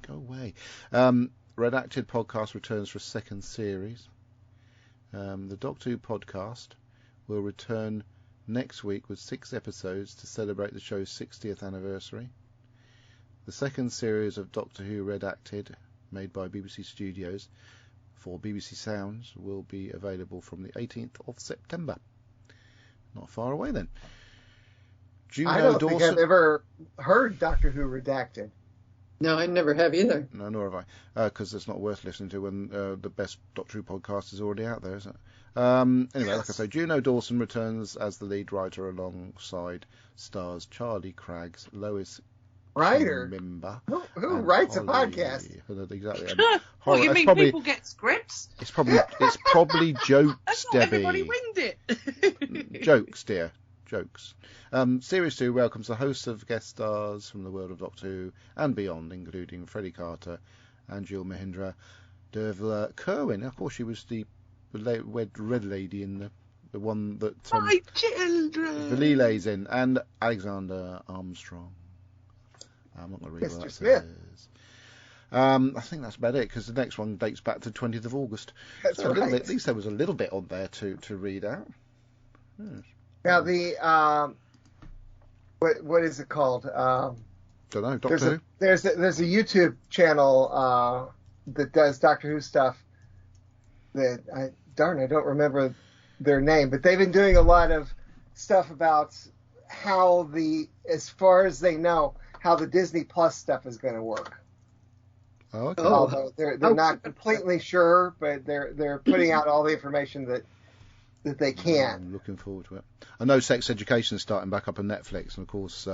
Speaker 2: Go away. Redacted podcast returns for a second series. The Doctor Who podcast will return next week with 6 episodes to celebrate the show's 60th anniversary. The second series of Doctor Who Redacted, made by BBC Studios for BBC Sounds, will be available from the 18th of September. Not far away then.
Speaker 5: I don't think I've ever heard Doctor Who Redacted.
Speaker 4: No, I never have either.
Speaker 2: No, nor have I. Because it's not worth listening to when the best Doctor Who podcast is already out there, isn't it? Anyway, like I say, Juno Dawson returns as the lead writer alongside stars Charlie Craggs, Lois Member.
Speaker 5: Who writes a podcast?
Speaker 2: Exactly.
Speaker 3: What, you mean people get scripts?
Speaker 2: It's probably jokes,
Speaker 3: That's not
Speaker 2: Debbie.
Speaker 3: everybody winged it.
Speaker 2: Jokes, dear. Jokes. Series 2 welcomes a host of guest stars from the world of Doctor Who and beyond, including Freddie Carter and Jill Mahindra, Dervla Kerwin. Of course, she was the red lady in the one that
Speaker 3: My children.
Speaker 2: the Leelay's in, and Alexander Armstrong. I'm not going to read what that
Speaker 5: Smith.
Speaker 2: says. I think that's about it, because the next one dates back to 20th of August.
Speaker 5: That's
Speaker 2: so
Speaker 5: right.
Speaker 2: At least there was a little bit on there to read out. Yes.
Speaker 5: Now the what is it called?
Speaker 2: Don't know. Doctor Who.
Speaker 5: There's a YouTube channel that does Doctor Who stuff. That I don't remember their name, but they've been doing a lot of stuff about how as far as they know, how the Disney Plus stuff is going to work.
Speaker 2: Oh, okay.
Speaker 5: Although they're not completely sure, but they're putting out all the information that they can.
Speaker 2: I'm looking forward to it. I know Sex Education is starting back up on Netflix, and of course,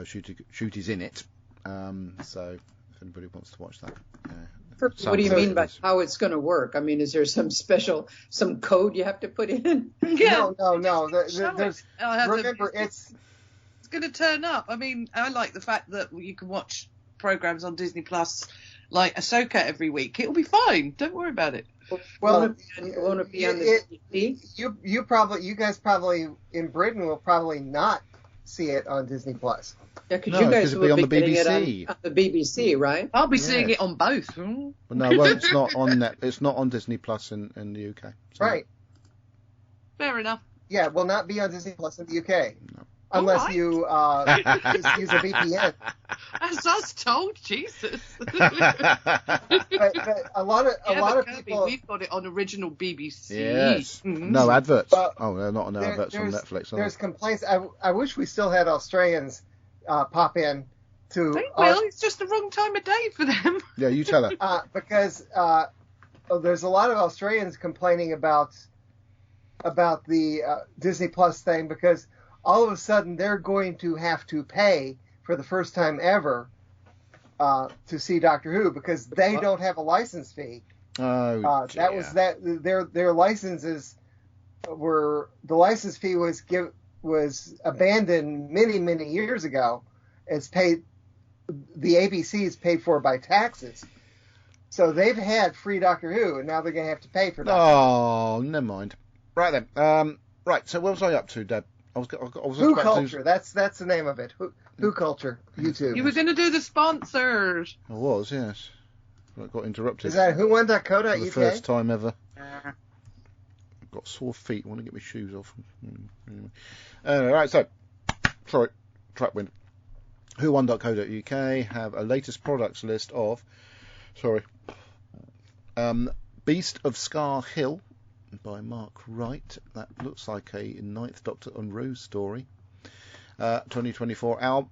Speaker 2: Shooty's in it. So if anybody wants to watch that,
Speaker 4: What do you mean by how it's going to work? I mean, is there some code you have to put in?
Speaker 5: No. Remember, it's
Speaker 3: going to turn up. I mean, I like the fact that you can watch programs on Disney Plus like Ahsoka every week. It'll be fine. Don't worry about it.
Speaker 4: Well, won't it be on the BBC?
Speaker 5: You guys probably in Britain will probably not see it on Disney Plus.
Speaker 4: Yeah, because you guys will be on the BBC. On the BBC, right?
Speaker 3: I'll be seeing it on both.
Speaker 2: Well, no, well, it's not on that. It's not on Disney Plus in the UK. So.
Speaker 5: Right.
Speaker 3: Fair enough.
Speaker 5: Yeah, it will not be on Disney Plus in the UK. No. Unless you use a VPN.
Speaker 3: As us told, Jesus.
Speaker 5: but a lot of people.
Speaker 3: We've got it on original BBC.
Speaker 2: Yes. Mm-hmm. No adverts. They're not on adverts on Netflix.
Speaker 5: There's complaints. I wish we still had Australians pop in to.
Speaker 3: It's just the wrong time of day for them.
Speaker 2: Yeah, you tell her.
Speaker 5: Because there's a lot of Australians complaining about the Disney Plus thing because. All of a sudden, they're going to have to pay for the first time ever to see Doctor Who because they don't have a license fee.
Speaker 2: Oh,
Speaker 5: that was that their licenses were the license fee was abandoned many years ago. It's paid. The ABC is paid for by taxes, so they've had free Doctor Who, and now they're going to have to pay for that.
Speaker 2: Oh, never mind. Right then. Right. So what was I up to, Deb? I was
Speaker 5: Who Culture, that's the name of it. Who Culture, YouTube.
Speaker 3: You were going to do the sponsors.
Speaker 2: I was, yes. I got interrupted.
Speaker 5: Is that whowon.co.uk?
Speaker 2: For the first time ever. I've got sore feet. I want to get my shoes off. Right, so, sorry, track wind. Whowon.co.uk have a latest products list of, Beast of Scar Hill. By Mark Wright. That looks like a Ninth Doctor and Rose story. 2024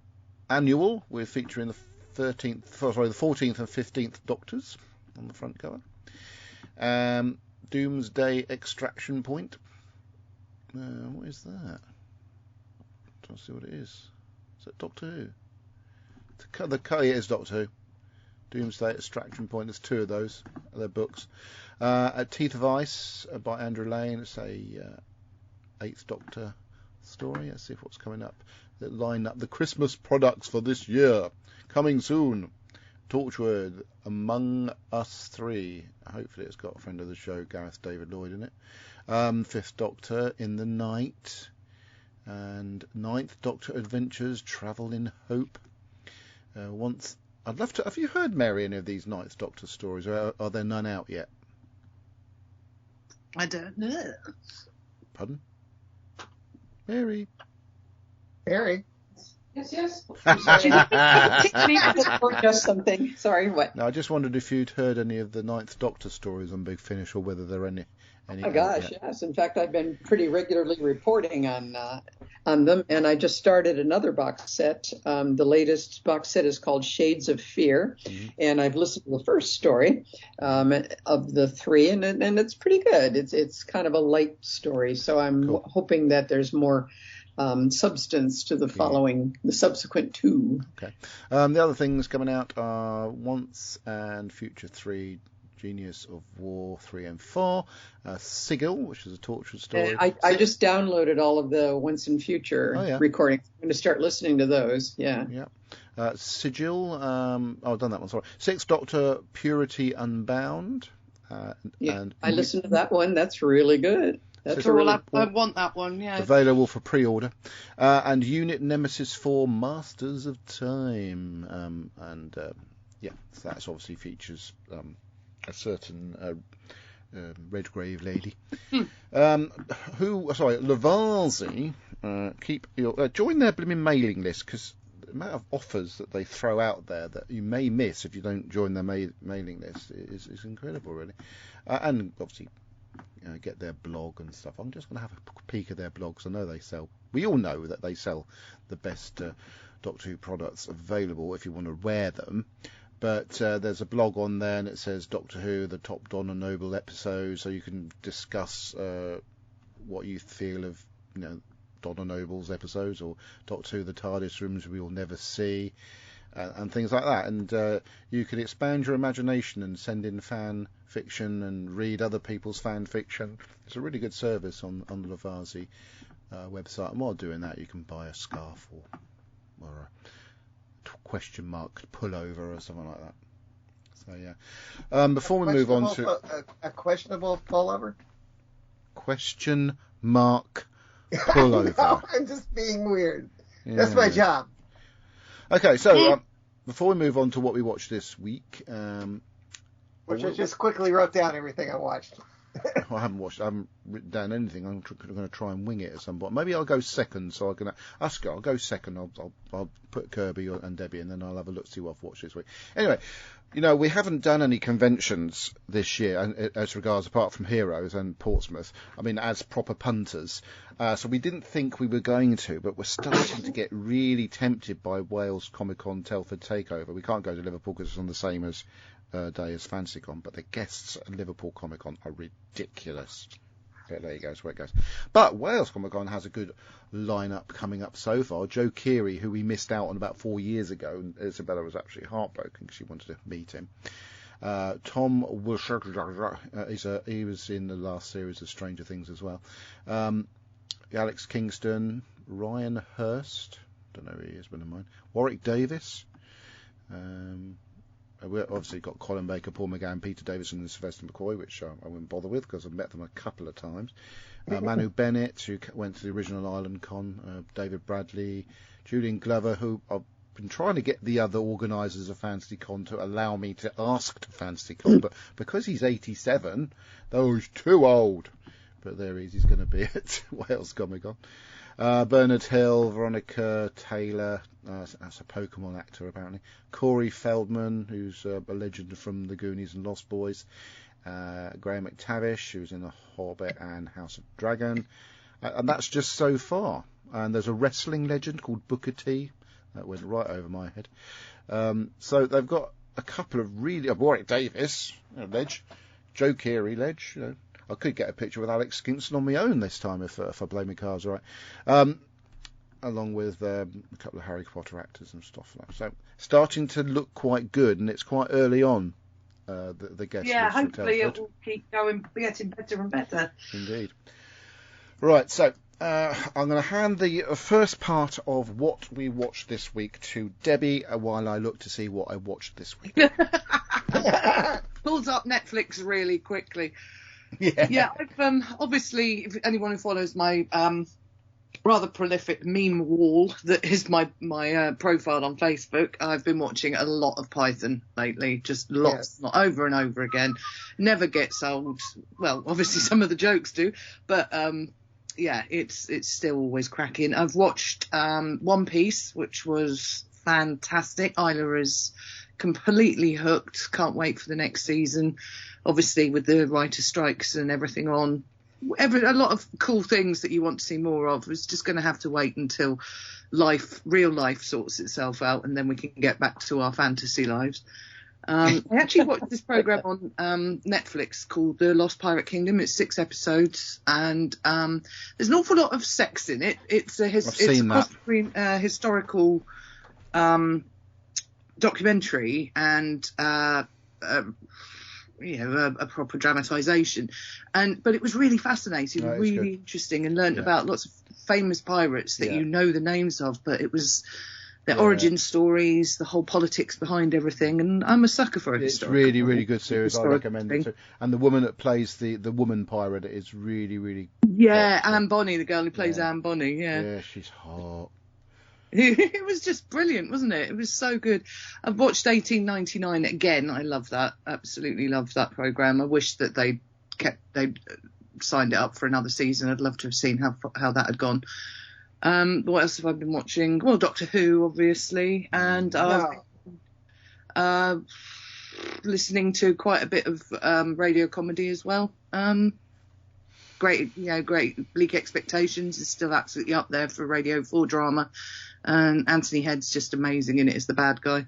Speaker 2: annual. We're featuring the 14th and 15th Doctors on the front cover. Doomsday Extraction Point. What is that? Trying to see what it is. Is it Doctor Who? It is Doctor Who. Doomsday Extraction Point. There's two of those. They're books. Teeth of Ice by Andrew Lane. It's a 8th Doctor story. Let's see what's coming up. They line up the Christmas products for this year. Coming soon. Torchwood, Among Us 3. Hopefully it's got a friend of the show, Gareth David Lloyd, in it. 5th Doctor, In the Night. And 9th Doctor Adventures, Travel in Hope. I'd love to. Have you heard, Mary, any of these 9th Doctor stories, or are there none out yet?
Speaker 3: I don't know.
Speaker 2: Pardon? Mary.
Speaker 4: Yes. Just something. Sorry, what?
Speaker 2: No, I just wondered if you'd heard any of the 9th Doctor stories on Big Finish, or whether there are any.
Speaker 4: Oh my gosh, yes. In fact, I've been pretty regularly reporting on them, and I just started another box set. The latest box set is called Shades of Fear, and I've listened to the first story of the 3, and it's pretty good. It's kind of a light story, so I'm hoping that there's more substance to the subsequent 2.
Speaker 2: Okay. The other things coming out are Once and Future 3. Genius of War 3 and 4, Sigil, which is a Torchwood story.
Speaker 4: I just downloaded all of the Once and Future recordings. I'm going to start listening to those. Yeah.
Speaker 2: Sigil. I've done that one. Sorry. 6th Doctor, Purity Unbound.
Speaker 4: And I listened to that one. That's really good. That's
Speaker 3: I want that one. Yeah.
Speaker 2: Available for pre-order. And Unit Nemesis 4, Masters of Time. So that's obviously features. A certain Redgrave lady. Lavazi, join their blooming mailing list, because the amount of offers that they throw out there that you may miss if you don't join their mailing list is incredible, really. And obviously, get their blog and stuff. I'm just going to have a peek at their blogs. I know they sell. We all know that they sell the best Doctor Who products available if you want to wear them. But there's a blog on there, and it says Doctor Who, the top Donna Noble episode, so you can discuss what you feel of, Donna Noble's episodes, or Doctor Who, the TARDIS rooms we will never see. and things like that. And you can expand your imagination and send in fan fiction and read other people's fan fiction. It's a really good service on the Lovarzi website. And while doing that, you can buy a scarf or a question mark pullover or something like that. So yeah. Before we move on to
Speaker 5: a questionable pullover.
Speaker 2: Question mark pullover.
Speaker 5: No, I'm just being weird. Yeah. That's my job.
Speaker 2: Okay, so before we move on to what we watched this week,
Speaker 5: which I just quickly wrote down everything I watched.
Speaker 2: I haven't written down anything. I'm going to try and wing it at some point. Maybe I'll go second, so I'll go second. I'll put Kirby and Debbie, and then I'll have a look, see what I've watched this week. Anyway, we haven't done any conventions this year as regards, apart from Heroes and Portsmouth. I mean, as proper punters. So we didn't think we were going to, but we're starting to get really tempted by Wales Comic Con Telford Takeover. We can't go to Liverpool because it's on the same day as FancyCon, but the guests at Liverpool Comic Con are ridiculous. But there you go, that's where it goes. But Wales Comic Con has a good lineup coming up so far. Joe Keery, who we missed out on about 4 years ago, and Isabella was actually heartbroken because she wanted to meet him. Tom Wilshire, he was in the last series of Stranger Things as well. Alex Kingston, Ryan Hurst, don't know who he is, but never mind. Warwick Davis. We've obviously got Colin Baker, Paul McGann, Peter Davison and Sylvester McCoy, which I wouldn't bother with because I've met them a couple of times. Manu Bennett, who went to the original Island Con. David Bradley, Julian Glover, who I've been trying to get the other organisers of FancyCon to allow me to ask to FancyCon, but because he's 87, though he's too old. But there he is, he's going to be at Wales Comic Con. Bernard Hill, Veronica Taylor, that's a Pokemon actor apparently. Corey Feldman, who's a legend from The Goonies and Lost Boys. Graham McTavish, who's in The Hobbit and House of Dragon. And that's just so far. And there's a wrestling legend called Booker T. That went right over my head. So they've got a couple of really... Warwick Davis, ledge. Joe Keery, ledge, I could get a picture with Alex Kingston on my own this time if I play my cards right. Along with a couple of Harry Potter actors and stuff like that. So starting to look quite good, and it's quite early on. The guest
Speaker 3: yeah,
Speaker 2: list from
Speaker 3: hopefully
Speaker 2: Telford.
Speaker 3: it will keep going, getting better and better.
Speaker 2: Indeed. Right, so I'm going to hand the first part of what we watched this week to Debbie while I look to see what I watched this week.
Speaker 3: Pulls up Netflix really quickly.
Speaker 2: Yeah,
Speaker 3: I've obviously, if anyone who follows my rather prolific meme wall that is my profile on Facebook, I've been watching a lot of Python lately, just lots, not over and over again. Never gets old. Well, obviously some of the jokes do, but it's still always cracking. I've watched One Piece, which was fantastic. Isla is completely hooked. Can't wait for the next season. Obviously, with the writer strikes and everything on, a lot of cool things that you want to see more of. It's just going to have to wait until real life sorts itself out, and then we can get back to our fantasy lives. I actually watched this program on Netflix called The Lost Pirate Kingdom. It's 6 episodes, and there's an awful lot of sex in it. It's a historical documentary and a proper dramatisation, but it was really fascinating, really interesting, and learnt about lots of famous pirates that you know the names of, but it was their origin stories, the whole politics behind everything, and I'm a sucker for it. It's
Speaker 2: really, really good series. I recommend it too. And the woman that plays the woman pirate is really, really
Speaker 3: hot. Anne Bonny, the girl who plays Anne Bonny. Yeah,
Speaker 2: she's hot.
Speaker 3: It was just brilliant, wasn't it? It was so good. I've watched 1899 again. I love that. Absolutely loved that programme. I wish that they'd signed it up for another season. I'd love to have seen how that had gone. What else have I been watching? Well, Doctor Who, obviously, and listening to quite a bit of radio comedy as well. Great Bleak Expectations is still absolutely up there for Radio 4 drama, and Anthony Head's just amazing in it as the bad guy.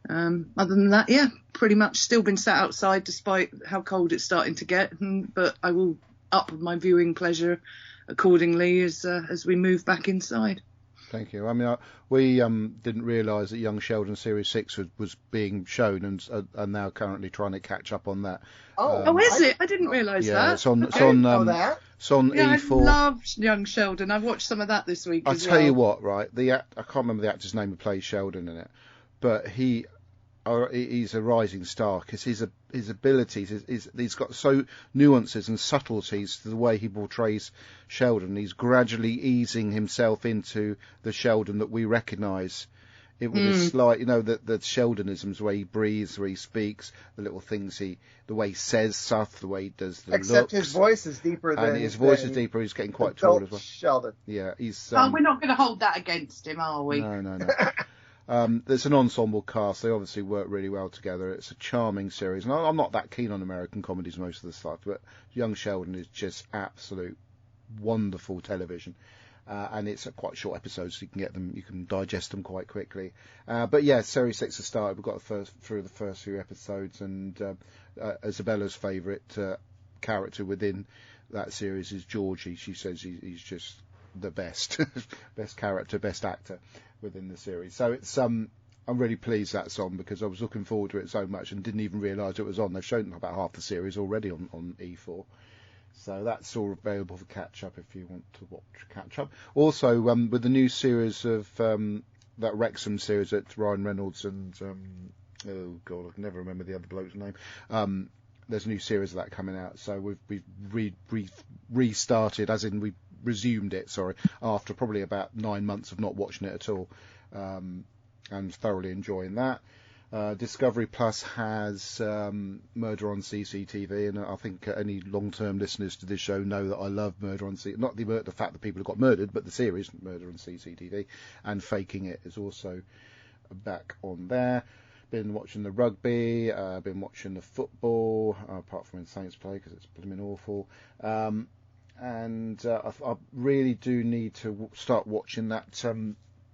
Speaker 3: Other than that, pretty much still been sat outside despite how cold it's starting to get, but I will up my viewing pleasure accordingly as we move back inside.
Speaker 2: Thank you. I mean, we didn't realise that Young Sheldon Series 6 was being shown and are now currently trying to catch up on that.
Speaker 3: Oh, is it? I didn't realise that.
Speaker 2: Yeah, it's on
Speaker 5: that.
Speaker 2: It's on
Speaker 3: Yeah,
Speaker 2: E4.
Speaker 3: I loved Young Sheldon. I watched some of that this week
Speaker 2: I'll
Speaker 3: as
Speaker 2: tell
Speaker 3: well.
Speaker 2: you what, right? I can't remember the actor's name who plays Sheldon in it, but he's a rising star because his abilities, he's got so nuances and subtleties to the way he portrays Sheldon. He's gradually easing himself into the Sheldon that we recognise. It with his slight, the Sheldonisms, the way he breathes, the way he speaks, the little things the way he says stuff, the way he does the
Speaker 5: Except
Speaker 2: looks.
Speaker 5: his voice is deeper than...
Speaker 2: And his voice is deeper, he's getting quite tall as well.
Speaker 5: Sheldon.
Speaker 2: Yeah, he's...
Speaker 3: we're not going to hold that against him, are we?
Speaker 2: No. There's an ensemble cast. They obviously work really well together. It's a charming series. And I'm not that keen on American comedies most of the stuff, but Young Sheldon is just absolute wonderful television. And it's quite short episodes, so you can digest them quite quickly. But yeah, Series 6 has started. We've got through the first few episodes, and Isabella's favourite character within that series is Georgie. She says he's just the best, best character, best actor within the series. So it's I'm really pleased that's on, because I was looking forward to it so much and didn't even realise it was on. They've shown about half the series already on E4. So that's all available for catch up if you want to watch catch up. Also, with the new series of that Wrexham series that Ryan Reynolds and oh god, I can never remember the other bloke's name. There's a new series of that coming out. So we've restarted, as in we resumed it. Sorry, after probably about 9 months of not watching it at all, and thoroughly enjoying that. Discovery Plus has Murder on CCTV, and I think any long-term listeners to this show know that I love Murder on CCTV. Not the fact that people have got murdered, but the series Murder on CCTV, and Faking It is also back on there. Been watching the rugby, been watching the football, apart from when Saints play, because it's blooming awful. And I really do need to start watching that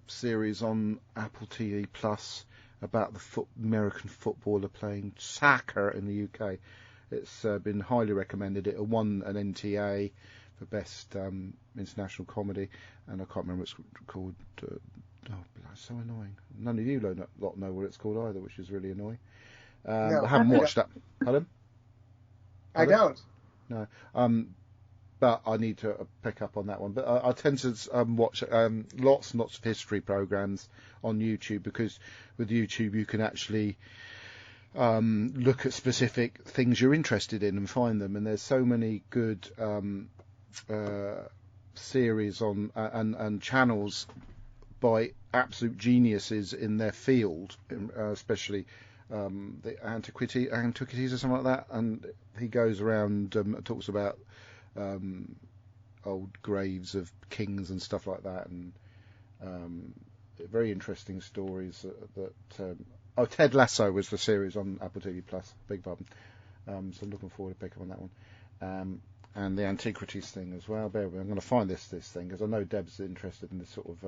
Speaker 2: series on Apple TV Plus about the American footballer playing soccer in the UK. It's been highly recommended. It won an NTA for Best International Comedy, and I can't remember what it's called. That's so annoying. None of you lot know what it's called either, which is really annoying.
Speaker 5: No,
Speaker 2: I haven't watched that. Pardon?
Speaker 5: I don't.
Speaker 2: No. But I need to pick up on that one. But I tend to watch lots and lots of history programs on YouTube, because with YouTube you can actually look at specific things you're interested in and find them. And there's so many good series on and channels by absolute geniuses in their field, especially the antiquities or something like that. And he goes around and talks about old graves of kings and stuff like that, and very interesting stories that Ted Lasso was the series on Apple TV Plus, beg pardon. So looking forward to picking up on that one, and the antiquities thing as well. Bear with me, I'm going to find this thing, because I know Deb's interested in this sort of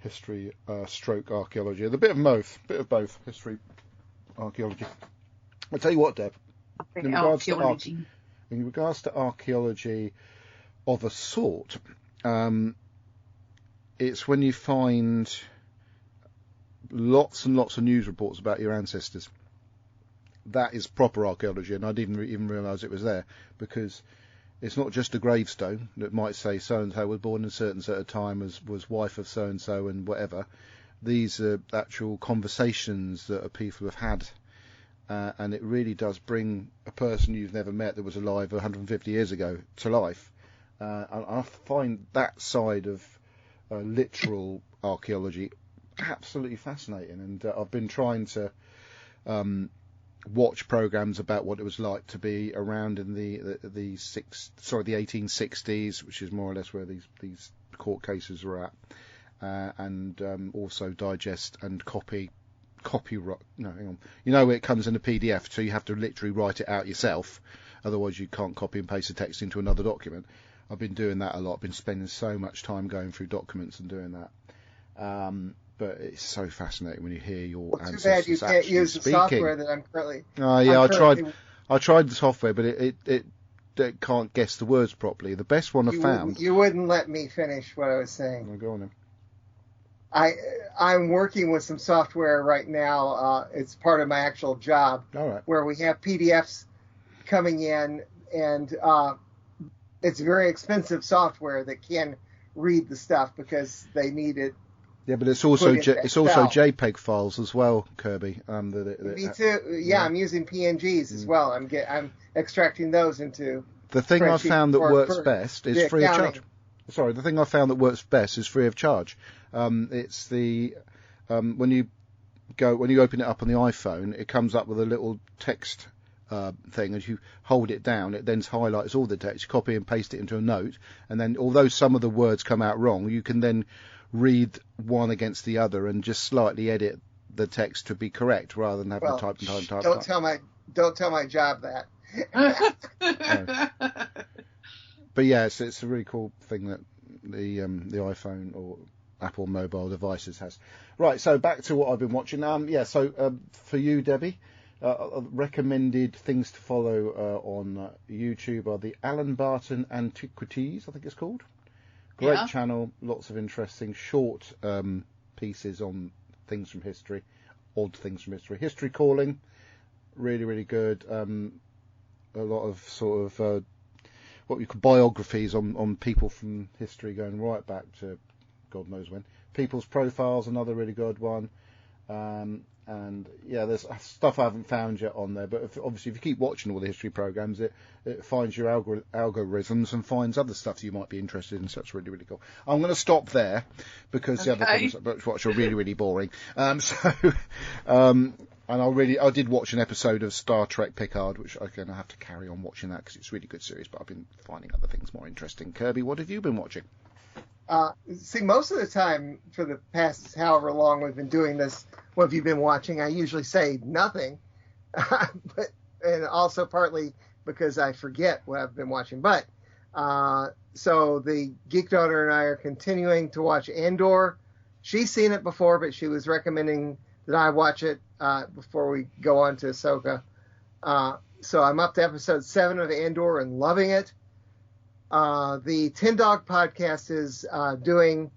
Speaker 2: history stroke archaeology, a bit of both history, archaeology. I'll tell you what, Deb, in regards to archaeology of a sort, it's when you find lots and lots of news reports about your ancestors. That is proper archaeology, and I didn't even realise it was there, because it's not just a gravestone that might say so-and-so was born in a certain sort of time, was wife of so-and-so and whatever. These are actual conversations that people have had. And it really does bring a person you've never met that was alive 150 years ago to life. And I find that side of literal archaeology absolutely fascinating. And I've been trying to watch programs about what it was like to be around in the 1860s, which is more or less where these court cases were at, and also digest and copyright. No, hang on. It comes in a PDF, so you have to literally write it out yourself. Otherwise, you can't copy and paste the text into another document. I've been doing that a lot. I've been spending so much time going through documents and doing that. But it's so fascinating when you hear your ancestors actually speaking. Too bad you can't use the software that I'm currently. I tried the software, but it can't guess the words properly. The best one I found.
Speaker 5: You wouldn't let me finish what I was saying.
Speaker 2: Well, go on then.
Speaker 5: I'm working with some software right now. It's part of my actual job,
Speaker 2: All right.
Speaker 5: where we have PDFs coming in, and it's very expensive software that can read the stuff because they need it.
Speaker 2: Yeah, but it's also JPEG files as well, Kirby.
Speaker 5: Me too. Yeah, I'm using PNGs as well. I'm extracting those into.
Speaker 2: The thing I found that works best is free of charge. Sorry, the thing I found that works best is free of charge. It's the when you open it up on the iPhone, it comes up with a little text thing. As you hold it down, it then highlights all the text. You copy and paste it into a note, and then although some of the words come out wrong, you can then read one against the other and just slightly edit the text to be correct rather than having to type and type.
Speaker 5: Don't tell my job that.
Speaker 2: But yeah, it's a really cool thing that the iPhone or Apple mobile devices has. Right, so back to what I've been watching. For you, Debbie, recommended things to follow on YouTube are the Alan Barton Antiquities, I think it's called. Great channel, lots of interesting short pieces on things from history, odd things from history. History Calling, really, really good. A lot of sort of what you call biographies on people from history going right back to God knows when. People's Profiles, another really good one. And yeah, there's stuff I haven't found yet on there, but obviously if you keep watching all the history programs, it finds your algorithms and finds other stuff you might be interested in. So it's really, really cool. I'm going to stop there because the other things which are really, really boring. And I did watch an episode of Star Trek Picard, which again I have to carry on watching that because it's a really good series. But I've been finding other things more interesting. Kirby, what have you been watching?
Speaker 5: See, most of the time for the past however long we've been doing this, what have you been watching? I usually say nothing, and also partly because I forget what I've been watching. But so the geek daughter and I are continuing to watch Andor. She's seen it before, but she was recommending that I watch it before we go on to Ahsoka. So I'm up to episode 7 of Andor and loving it. The Tin Dog podcast is doing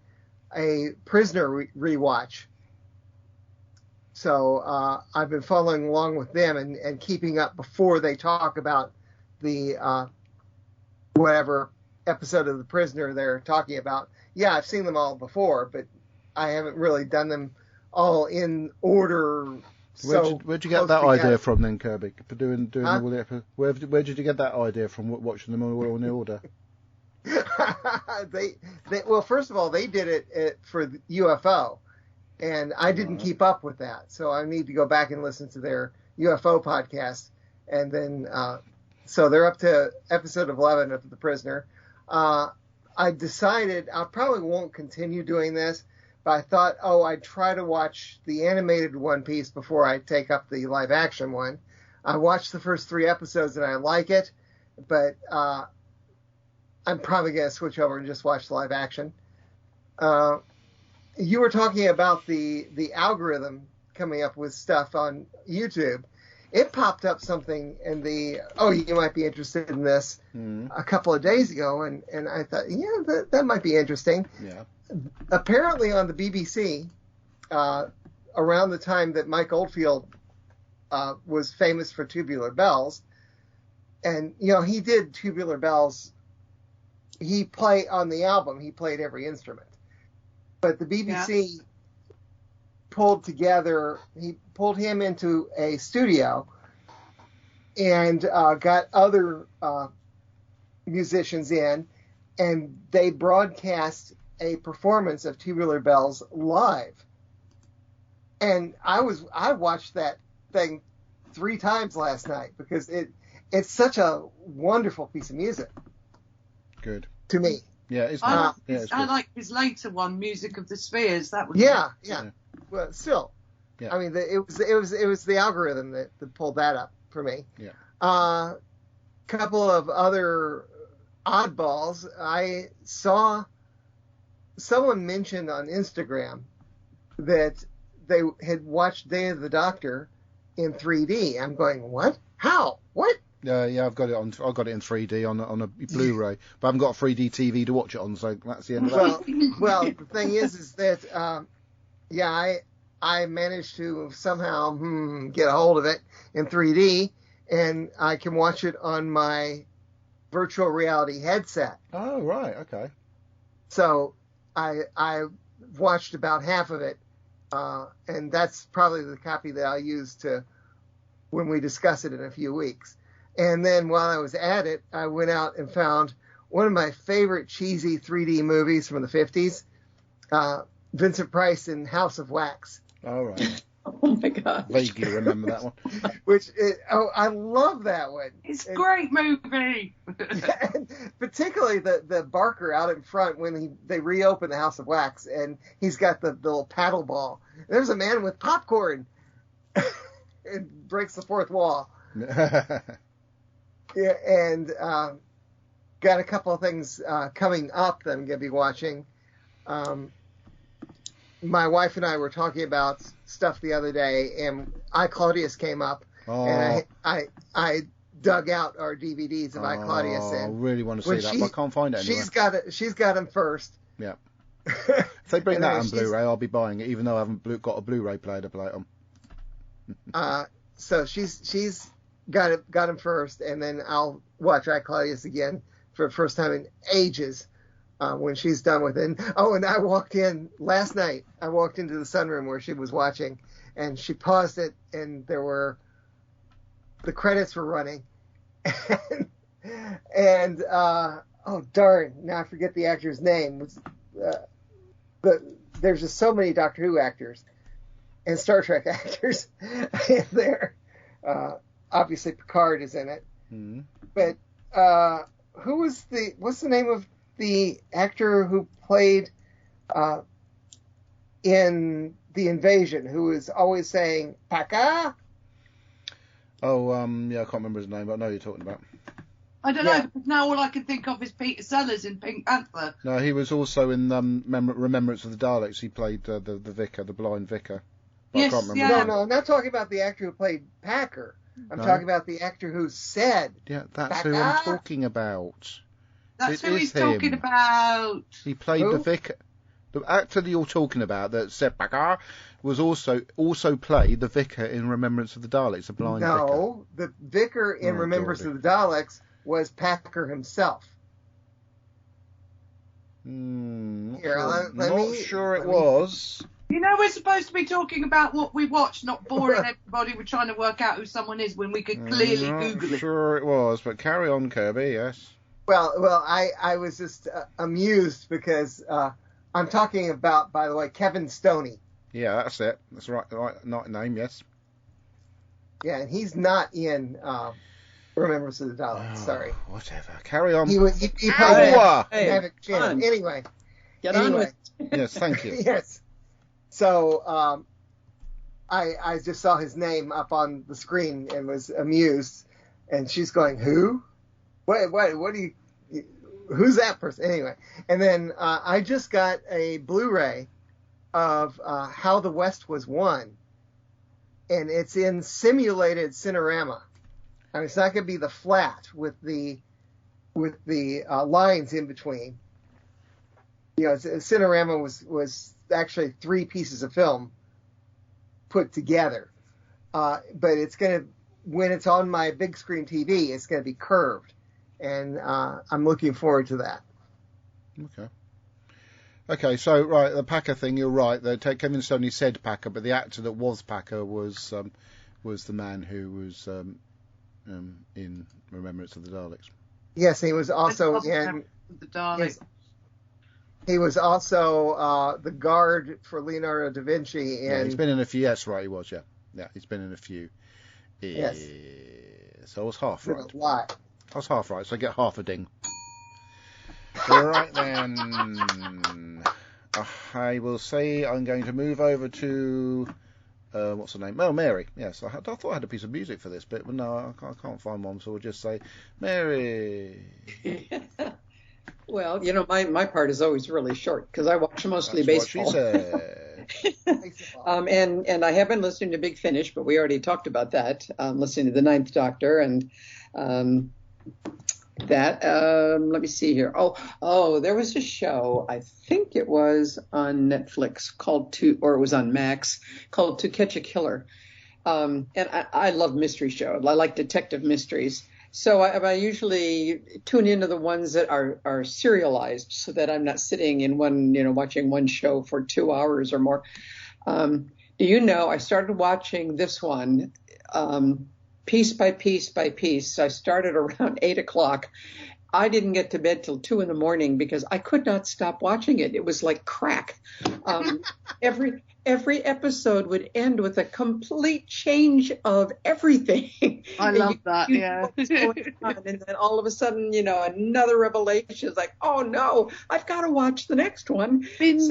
Speaker 5: a Prisoner rewatch. So I've been following along with them and keeping up before they talk about the whatever episode of The Prisoner they're talking about. Yeah, I've seen them all before, but I haven't really done them all in order.
Speaker 2: Where'd you get that idea from then, Kirby? For doing all the episodes? Where did you get that idea from? Watching them all in order?
Speaker 5: Well, first of all, they did it for the UFO, and I didn't keep up with that, so I need to go back and listen to their UFO podcast, and then so they're up to episode 11 of The Prisoner. I decided I probably won't continue doing this, but I thought, I'd try to watch the animated One Piece before I take up the live action one. I watched the first 3 episodes and I like it, but I'm probably going to switch over and just watch the live action. You were talking about the algorithm coming up with stuff on YouTube. It popped up something in you might be interested in this a couple of days ago, and I thought, that might be interesting.
Speaker 2: Yeah.
Speaker 5: Apparently on the BBC, around the time that Mike Oldfield was famous for Tubular Bells, and, he did Tubular Bells. He played on the album, he played every instrument. But the BBC pulled him into a studio and got other musicians in, and they broadcast a performance of Tubular Bells live. And I watched that thing 3 times last night because it's such a wonderful piece of music.
Speaker 2: Good.
Speaker 5: To me.
Speaker 2: Yeah, it's
Speaker 3: I like his later one, Music of the Spheres. That was
Speaker 5: yeah. Well, still, I mean, it was the algorithm that pulled that up for me.
Speaker 2: Yeah.
Speaker 5: Couple of other oddballs. I saw someone mentioned on Instagram that they had watched Day of the Doctor in 3D. I'm going, what? How? What?
Speaker 2: Yeah, I've got it in 3D on a Blu-ray, but I haven't got a 3D TV to watch it on, so that's the end of that.
Speaker 5: Well, the thing is that Yeah, I managed to somehow get a hold of it in 3D, and I can watch it on my virtual reality headset.
Speaker 2: Oh, right, okay.
Speaker 5: So I watched about half of it, and that's probably the copy that I'll use when we discuss it in a few weeks. And then while I was at it, I went out and found one of my favorite cheesy 3D movies from the 50s, Vincent Price in House of Wax.
Speaker 2: All right.
Speaker 4: Oh my God.
Speaker 2: Vaguely remember that one.
Speaker 5: I love that one.
Speaker 3: It's a great movie.
Speaker 5: Particularly the Barker out in front when they reopen the House of Wax, and he's got the little paddle ball. There's a man with popcorn. It breaks the fourth wall. Yeah, and got a couple of things coming up that I'm going to be watching. My wife and I were talking about stuff the other day, and I, Claudius came up, and I dug out our DVDs of I, Claudius. And
Speaker 2: I really want to see that, but I can't find it anywhere.
Speaker 5: She's got them first.
Speaker 2: Yeah. If they bring that on Blu-ray, I'll be buying it, even though I haven't got a Blu-ray player to play it on.
Speaker 5: So she's got him first, and then I'll watch I, Claudius again for the first time in ages when she's done with it. And I walked in last night. I walked into the sunroom where she was watching, and she paused it, and the credits were running. And oh darn, now I forget the actor's name. But there's just so many Doctor Who actors and Star Trek actors in there. Obviously Picard is in it. Mm-hmm. But what's the name of the actor who played in The Invasion, who is always saying Paka?
Speaker 2: Oh, yeah, I can't remember his name, but I know who you're talking about.
Speaker 3: I don't know, because now all I can think of is Peter Sellers in Pink Panther.
Speaker 2: No, he was also in Remembrance of the Daleks. He played the vicar, the blind vicar.
Speaker 3: Yes,
Speaker 2: I can't remember.
Speaker 5: No, I'm not talking about the actor who played Packer. I'm talking about the actor who said.
Speaker 2: Yeah, that's who I'm talking about.
Speaker 3: That's who he's talking about.
Speaker 2: He played the vicar. The actor that you're talking about that said Packer was also played the vicar in Remembrance of the Daleks, a blind vicar.
Speaker 5: No, the vicar in Remembrance of the Daleks was Packer himself.
Speaker 2: Not sure it was.
Speaker 3: You know, we're supposed to be talking about what we watched, not boring everybody with trying to work out who someone is when we could clearly Google it.
Speaker 2: Not sure it was, but carry on, Kirby, yes.
Speaker 5: Well, I was just amused because I'm talking about, by the way, Kevin Stoney.
Speaker 2: Yeah, that's it. That's the right name, yes.
Speaker 5: Yeah, and he's not in Remembrance of the Daleks. Sorry.
Speaker 2: Whatever. Carry on.
Speaker 5: He played Anyway.
Speaker 4: Get on with
Speaker 2: it. Yes, thank you.
Speaker 5: Yes. So I just saw his name up on the screen and was amused. And she's going, who? What do you... Who's that person? Anyway. And then I just got a Blu-ray of How the West Was Won. And it's in simulated Cinerama. I mean, it's not going to be the flat with the lines in between. You know, Cinerama was actually 3 pieces of film put together. But it's going to, when it's on my big screen TV, it's going to be curved. And I'm looking forward to that.
Speaker 2: Okay, so, right, the Packer thing, you're right. Kevin Stoney said Packer, but the actor that was Packer was the man who was in Remembrance of the Daleks.
Speaker 5: Yes, he was also in
Speaker 3: the Daleks.
Speaker 5: He was also the guard for Leonardo da Vinci.
Speaker 2: Yeah, he's been in a few. Yes, right, he was. Yeah, he's been in a few.
Speaker 5: Yes.
Speaker 2: So I was half right.
Speaker 5: Why?
Speaker 2: I was half right, so I get half a ding. All right then. I will say I'm going to move over to what's her name? Oh, Mary. Yes, I thought I had a piece of music for this bit, but no, I can't find one, so we'll just say Mary.
Speaker 4: Well, you know, my part is always really short because I watch mostly baseball.
Speaker 2: What she said.
Speaker 4: And I have been listening to Big Finish, but we already talked about that. Listening to the Ninth Doctor, and That let me see here. Oh, there was a show. I think it was on Netflix or it was on Max, called To Catch a Killer. And I love mystery shows. I like detective mysteries. So I usually tune into the ones that are serialized, so that I'm not sitting in watching one show for 2 hours or more. Do you know, I started watching this one piece by piece by piece. I started around 8 o'clock. I didn't get to bed till 2 a.m. because I could not stop watching it. It was like crack. Every episode would end with a complete change of everything.
Speaker 3: I love that. Yeah.
Speaker 4: What's going on. And then all of a sudden, another revelation is like, oh no, I've got to watch the next one. Binge.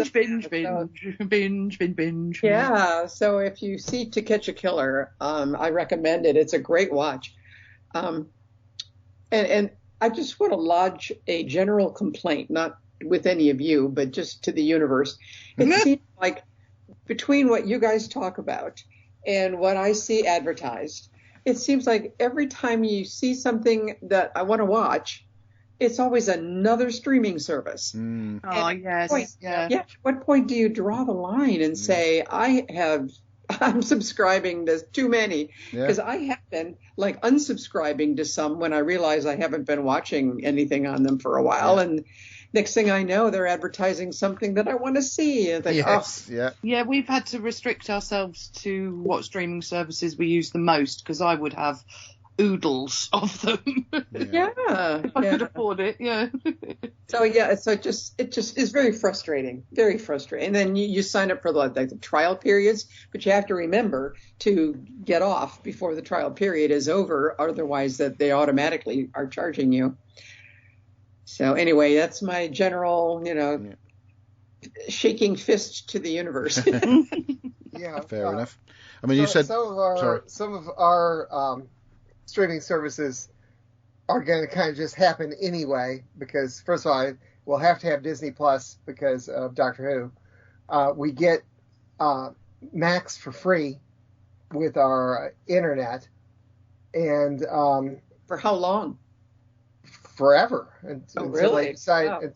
Speaker 4: Yeah. So if you see To Catch a Killer, I recommend it. It's a great watch. And I just want to lodge a general complaint, not with any of you, but just to the universe. It seems like between what you guys talk about and what I see advertised, it seems like every time you see something that I want to watch, it's always another streaming service.
Speaker 3: Mm. Oh, yes.
Speaker 4: Yeah. At what point do you draw the line and say, I'm subscribing to too many? Because I have been like unsubscribing to some when I realize I haven't been watching anything on them for a while. And next thing I know, they're advertising something that I want to see. And
Speaker 3: Yeah, we've had to restrict ourselves to what streaming services we use the most, because I would have oodles of them. If I could afford it,
Speaker 4: So it just is very frustrating, very frustrating. And then you sign up for the trial periods, but you have to remember to get off before the trial period is over, otherwise that they automatically are charging you. So anyway, that's my general, shaking fist to the universe.
Speaker 2: Fair enough. I mean, you said
Speaker 5: some of our streaming services are going to kind of just happen anyway, because first of all, we'll have to have Disney Plus because of Doctor Who. We get Max for free with our internet, and
Speaker 4: for how long?
Speaker 5: Forever.
Speaker 4: Until really?
Speaker 5: They decide,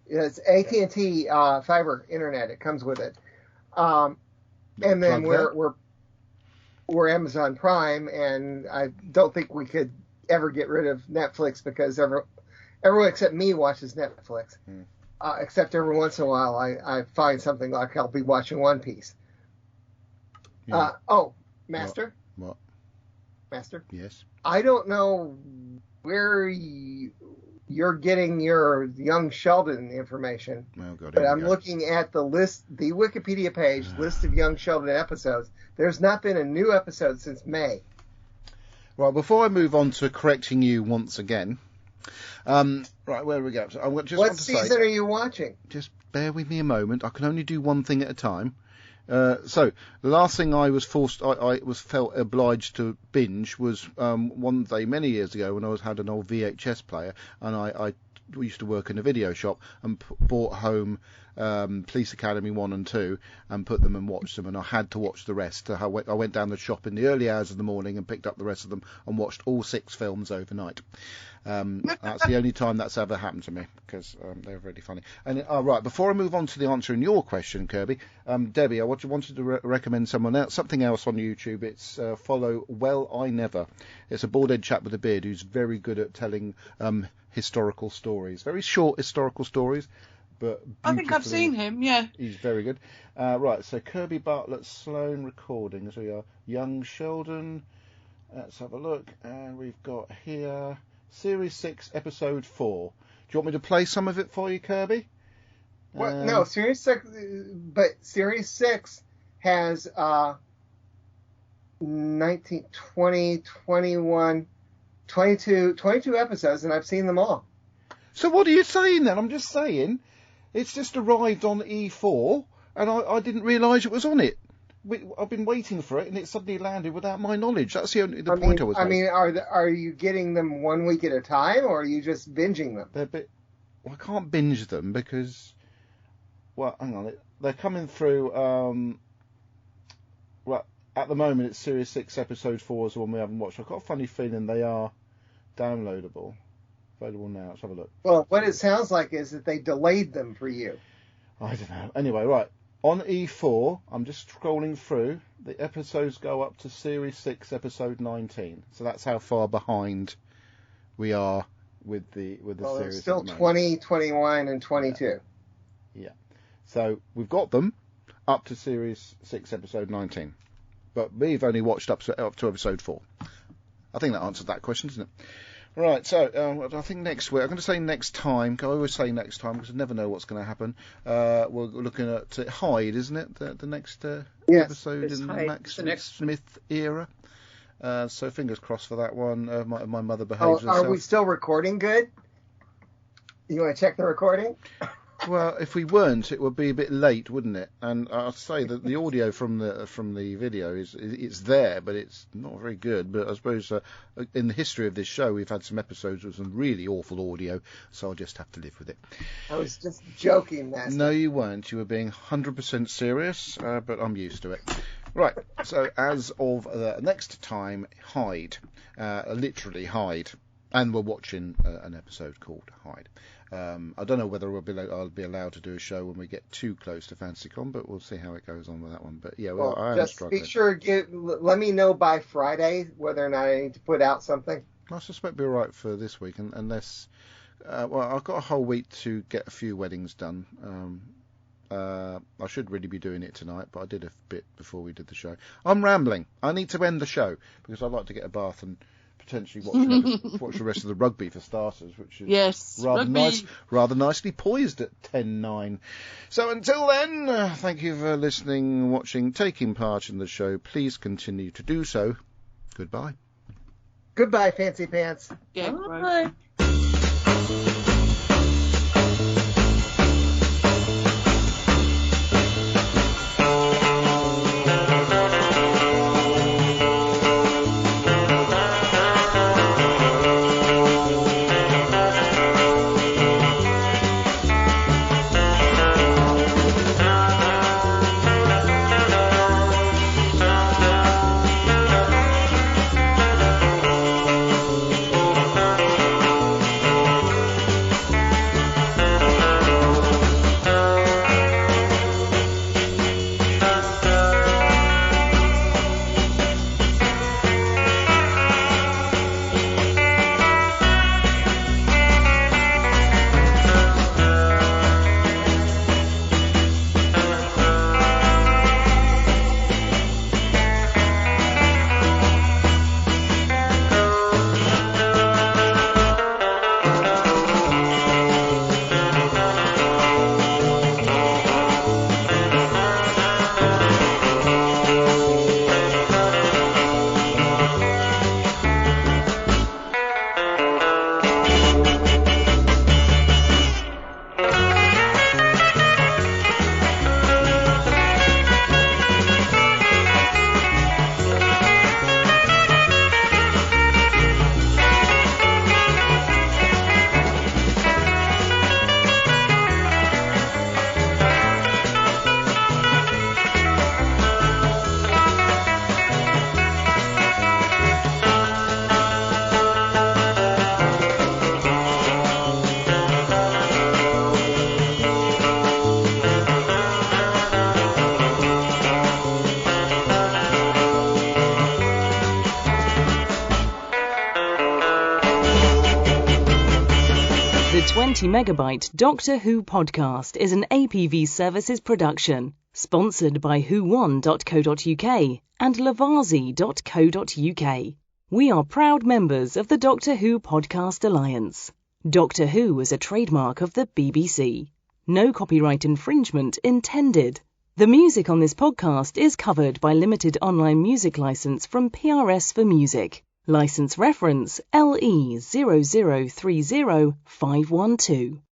Speaker 5: it's AT&T fiber internet. It comes with it, and then we're Amazon Prime, and I don't think we could ever get rid of Netflix, because everyone except me watches Netflix. Except every once in a while I find something like I'll be watching One Piece. Master?
Speaker 2: What?
Speaker 5: Master?
Speaker 2: Yes.
Speaker 5: I don't know where you're getting your Young Sheldon information, but I'm looking at the list, the Wikipedia page, list of Young Sheldon episodes. There's not been a new episode since May.
Speaker 2: Well, before I move on to correcting you once again, right, where do we go? So
Speaker 5: what season are you watching?
Speaker 2: Just bear with me a moment. I can only do one thing at a time. So the last thing I felt obliged to binge was one day many years ago when I had an old VHS player, and I used to work in a video shop and brought home Police Academy 1 and 2 and put them and watched them, and I had to watch the rest. I went down the shop in the early hours of the morning and picked up the rest of them and watched all 6 films overnight. That's the only time that's ever happened to me, because they're really funny. And right, before I move on to the answer in your question, Kirby, Debbie, I wanted to recommend something else on YouTube. It's follow Well I Never. It's a bald-headed chap with a beard who's very good at telling historical stories, very short historical stories, but
Speaker 3: I think I've seen him.
Speaker 2: He's very good. Right, so Kirby Bartlett Sloan recordings. We are Young Sheldon. Let's have a look, and we've got here Series 6, Episode 4. Do you want me to play some of it for you, Kirby?
Speaker 5: No, Series 6, but Series 6 has 19, 20, 21, 22 episodes, and I've seen them all.
Speaker 2: So what are you saying then? I'm just saying, it's just arrived on E4, and I didn't realise it was on it. I've been waiting for it, and it suddenly landed without my knowledge. That's the point I was making.
Speaker 5: I mean, are you getting them 1 week at a time, or are you just binging them?
Speaker 2: I can't binge them because, well, hang on, they're coming through. Well, at the moment it's Series 6, Episode 4 is the one we haven't watched. I've got a funny feeling they are downloadable. Available now. Let's have a look.
Speaker 5: Well, what it sounds like is that they delayed them for you.
Speaker 2: I don't know. Anyway, right. On E4, I'm just scrolling through. The episodes go up to Series 6, Episode 19. So that's how far behind we are with the series.
Speaker 5: It's still 20, 21, and 22.
Speaker 2: Yeah. So we've got them up to Series 6, Episode 19. But we've only watched up to Episode 4. I think that answers that question, doesn't it? Right, so I think next week, I'm going to say next time, I always say next time because I never know what's going to happen. We're looking at Hyde, isn't it? The next episode in the Max Smith era. So fingers crossed for that one. My mother behaves herself.
Speaker 5: Are we still recording good? You want to check the recording?
Speaker 2: Well, if we weren't, it would be a bit late, wouldn't it? And I'll say that the audio from the video it's there, but it's not very good. But I suppose in the history of this show, we've had some episodes with some really awful audio, so I'll just have to live with it.
Speaker 5: I was just joking, Master.
Speaker 2: No, you weren't. You were being 100% serious, but I'm used to it. Right, so as of next time, Hyde, literally Hyde, and we're watching an episode called Hyde. I don't know whether I'll be allowed to do a show when we get too close to FantasyCon, but we'll see how it goes on with that one. But yeah, I am
Speaker 5: just
Speaker 2: struggling.
Speaker 5: Be sure let me know by Friday whether or not I need to put out something.
Speaker 2: I suspect it'll be all right for this week, unless I've got a whole week to get a few weddings done. I should really be doing it tonight, but I did a bit before we did the show. I'm rambling. I need to end the show because I'd like to get a bath and potentially watch the rest of the rugby for starters, which is rather nicely poised at 10-9. So until then, thank you for listening, watching, taking part in the show. Please continue to do so. Goodbye.
Speaker 5: Goodbye, Fancy Pants.
Speaker 3: Yeah,
Speaker 4: Bye.
Speaker 9: The 20-megabyte Doctor Who podcast is an APV Services production, sponsored by whowon.co.uk and lavazi.co.uk. We are proud members of the Doctor Who Podcast Alliance. Doctor Who is a trademark of the BBC. No copyright infringement intended. The music on this podcast is covered by limited online music license from PRS for Music. License reference LE0030512.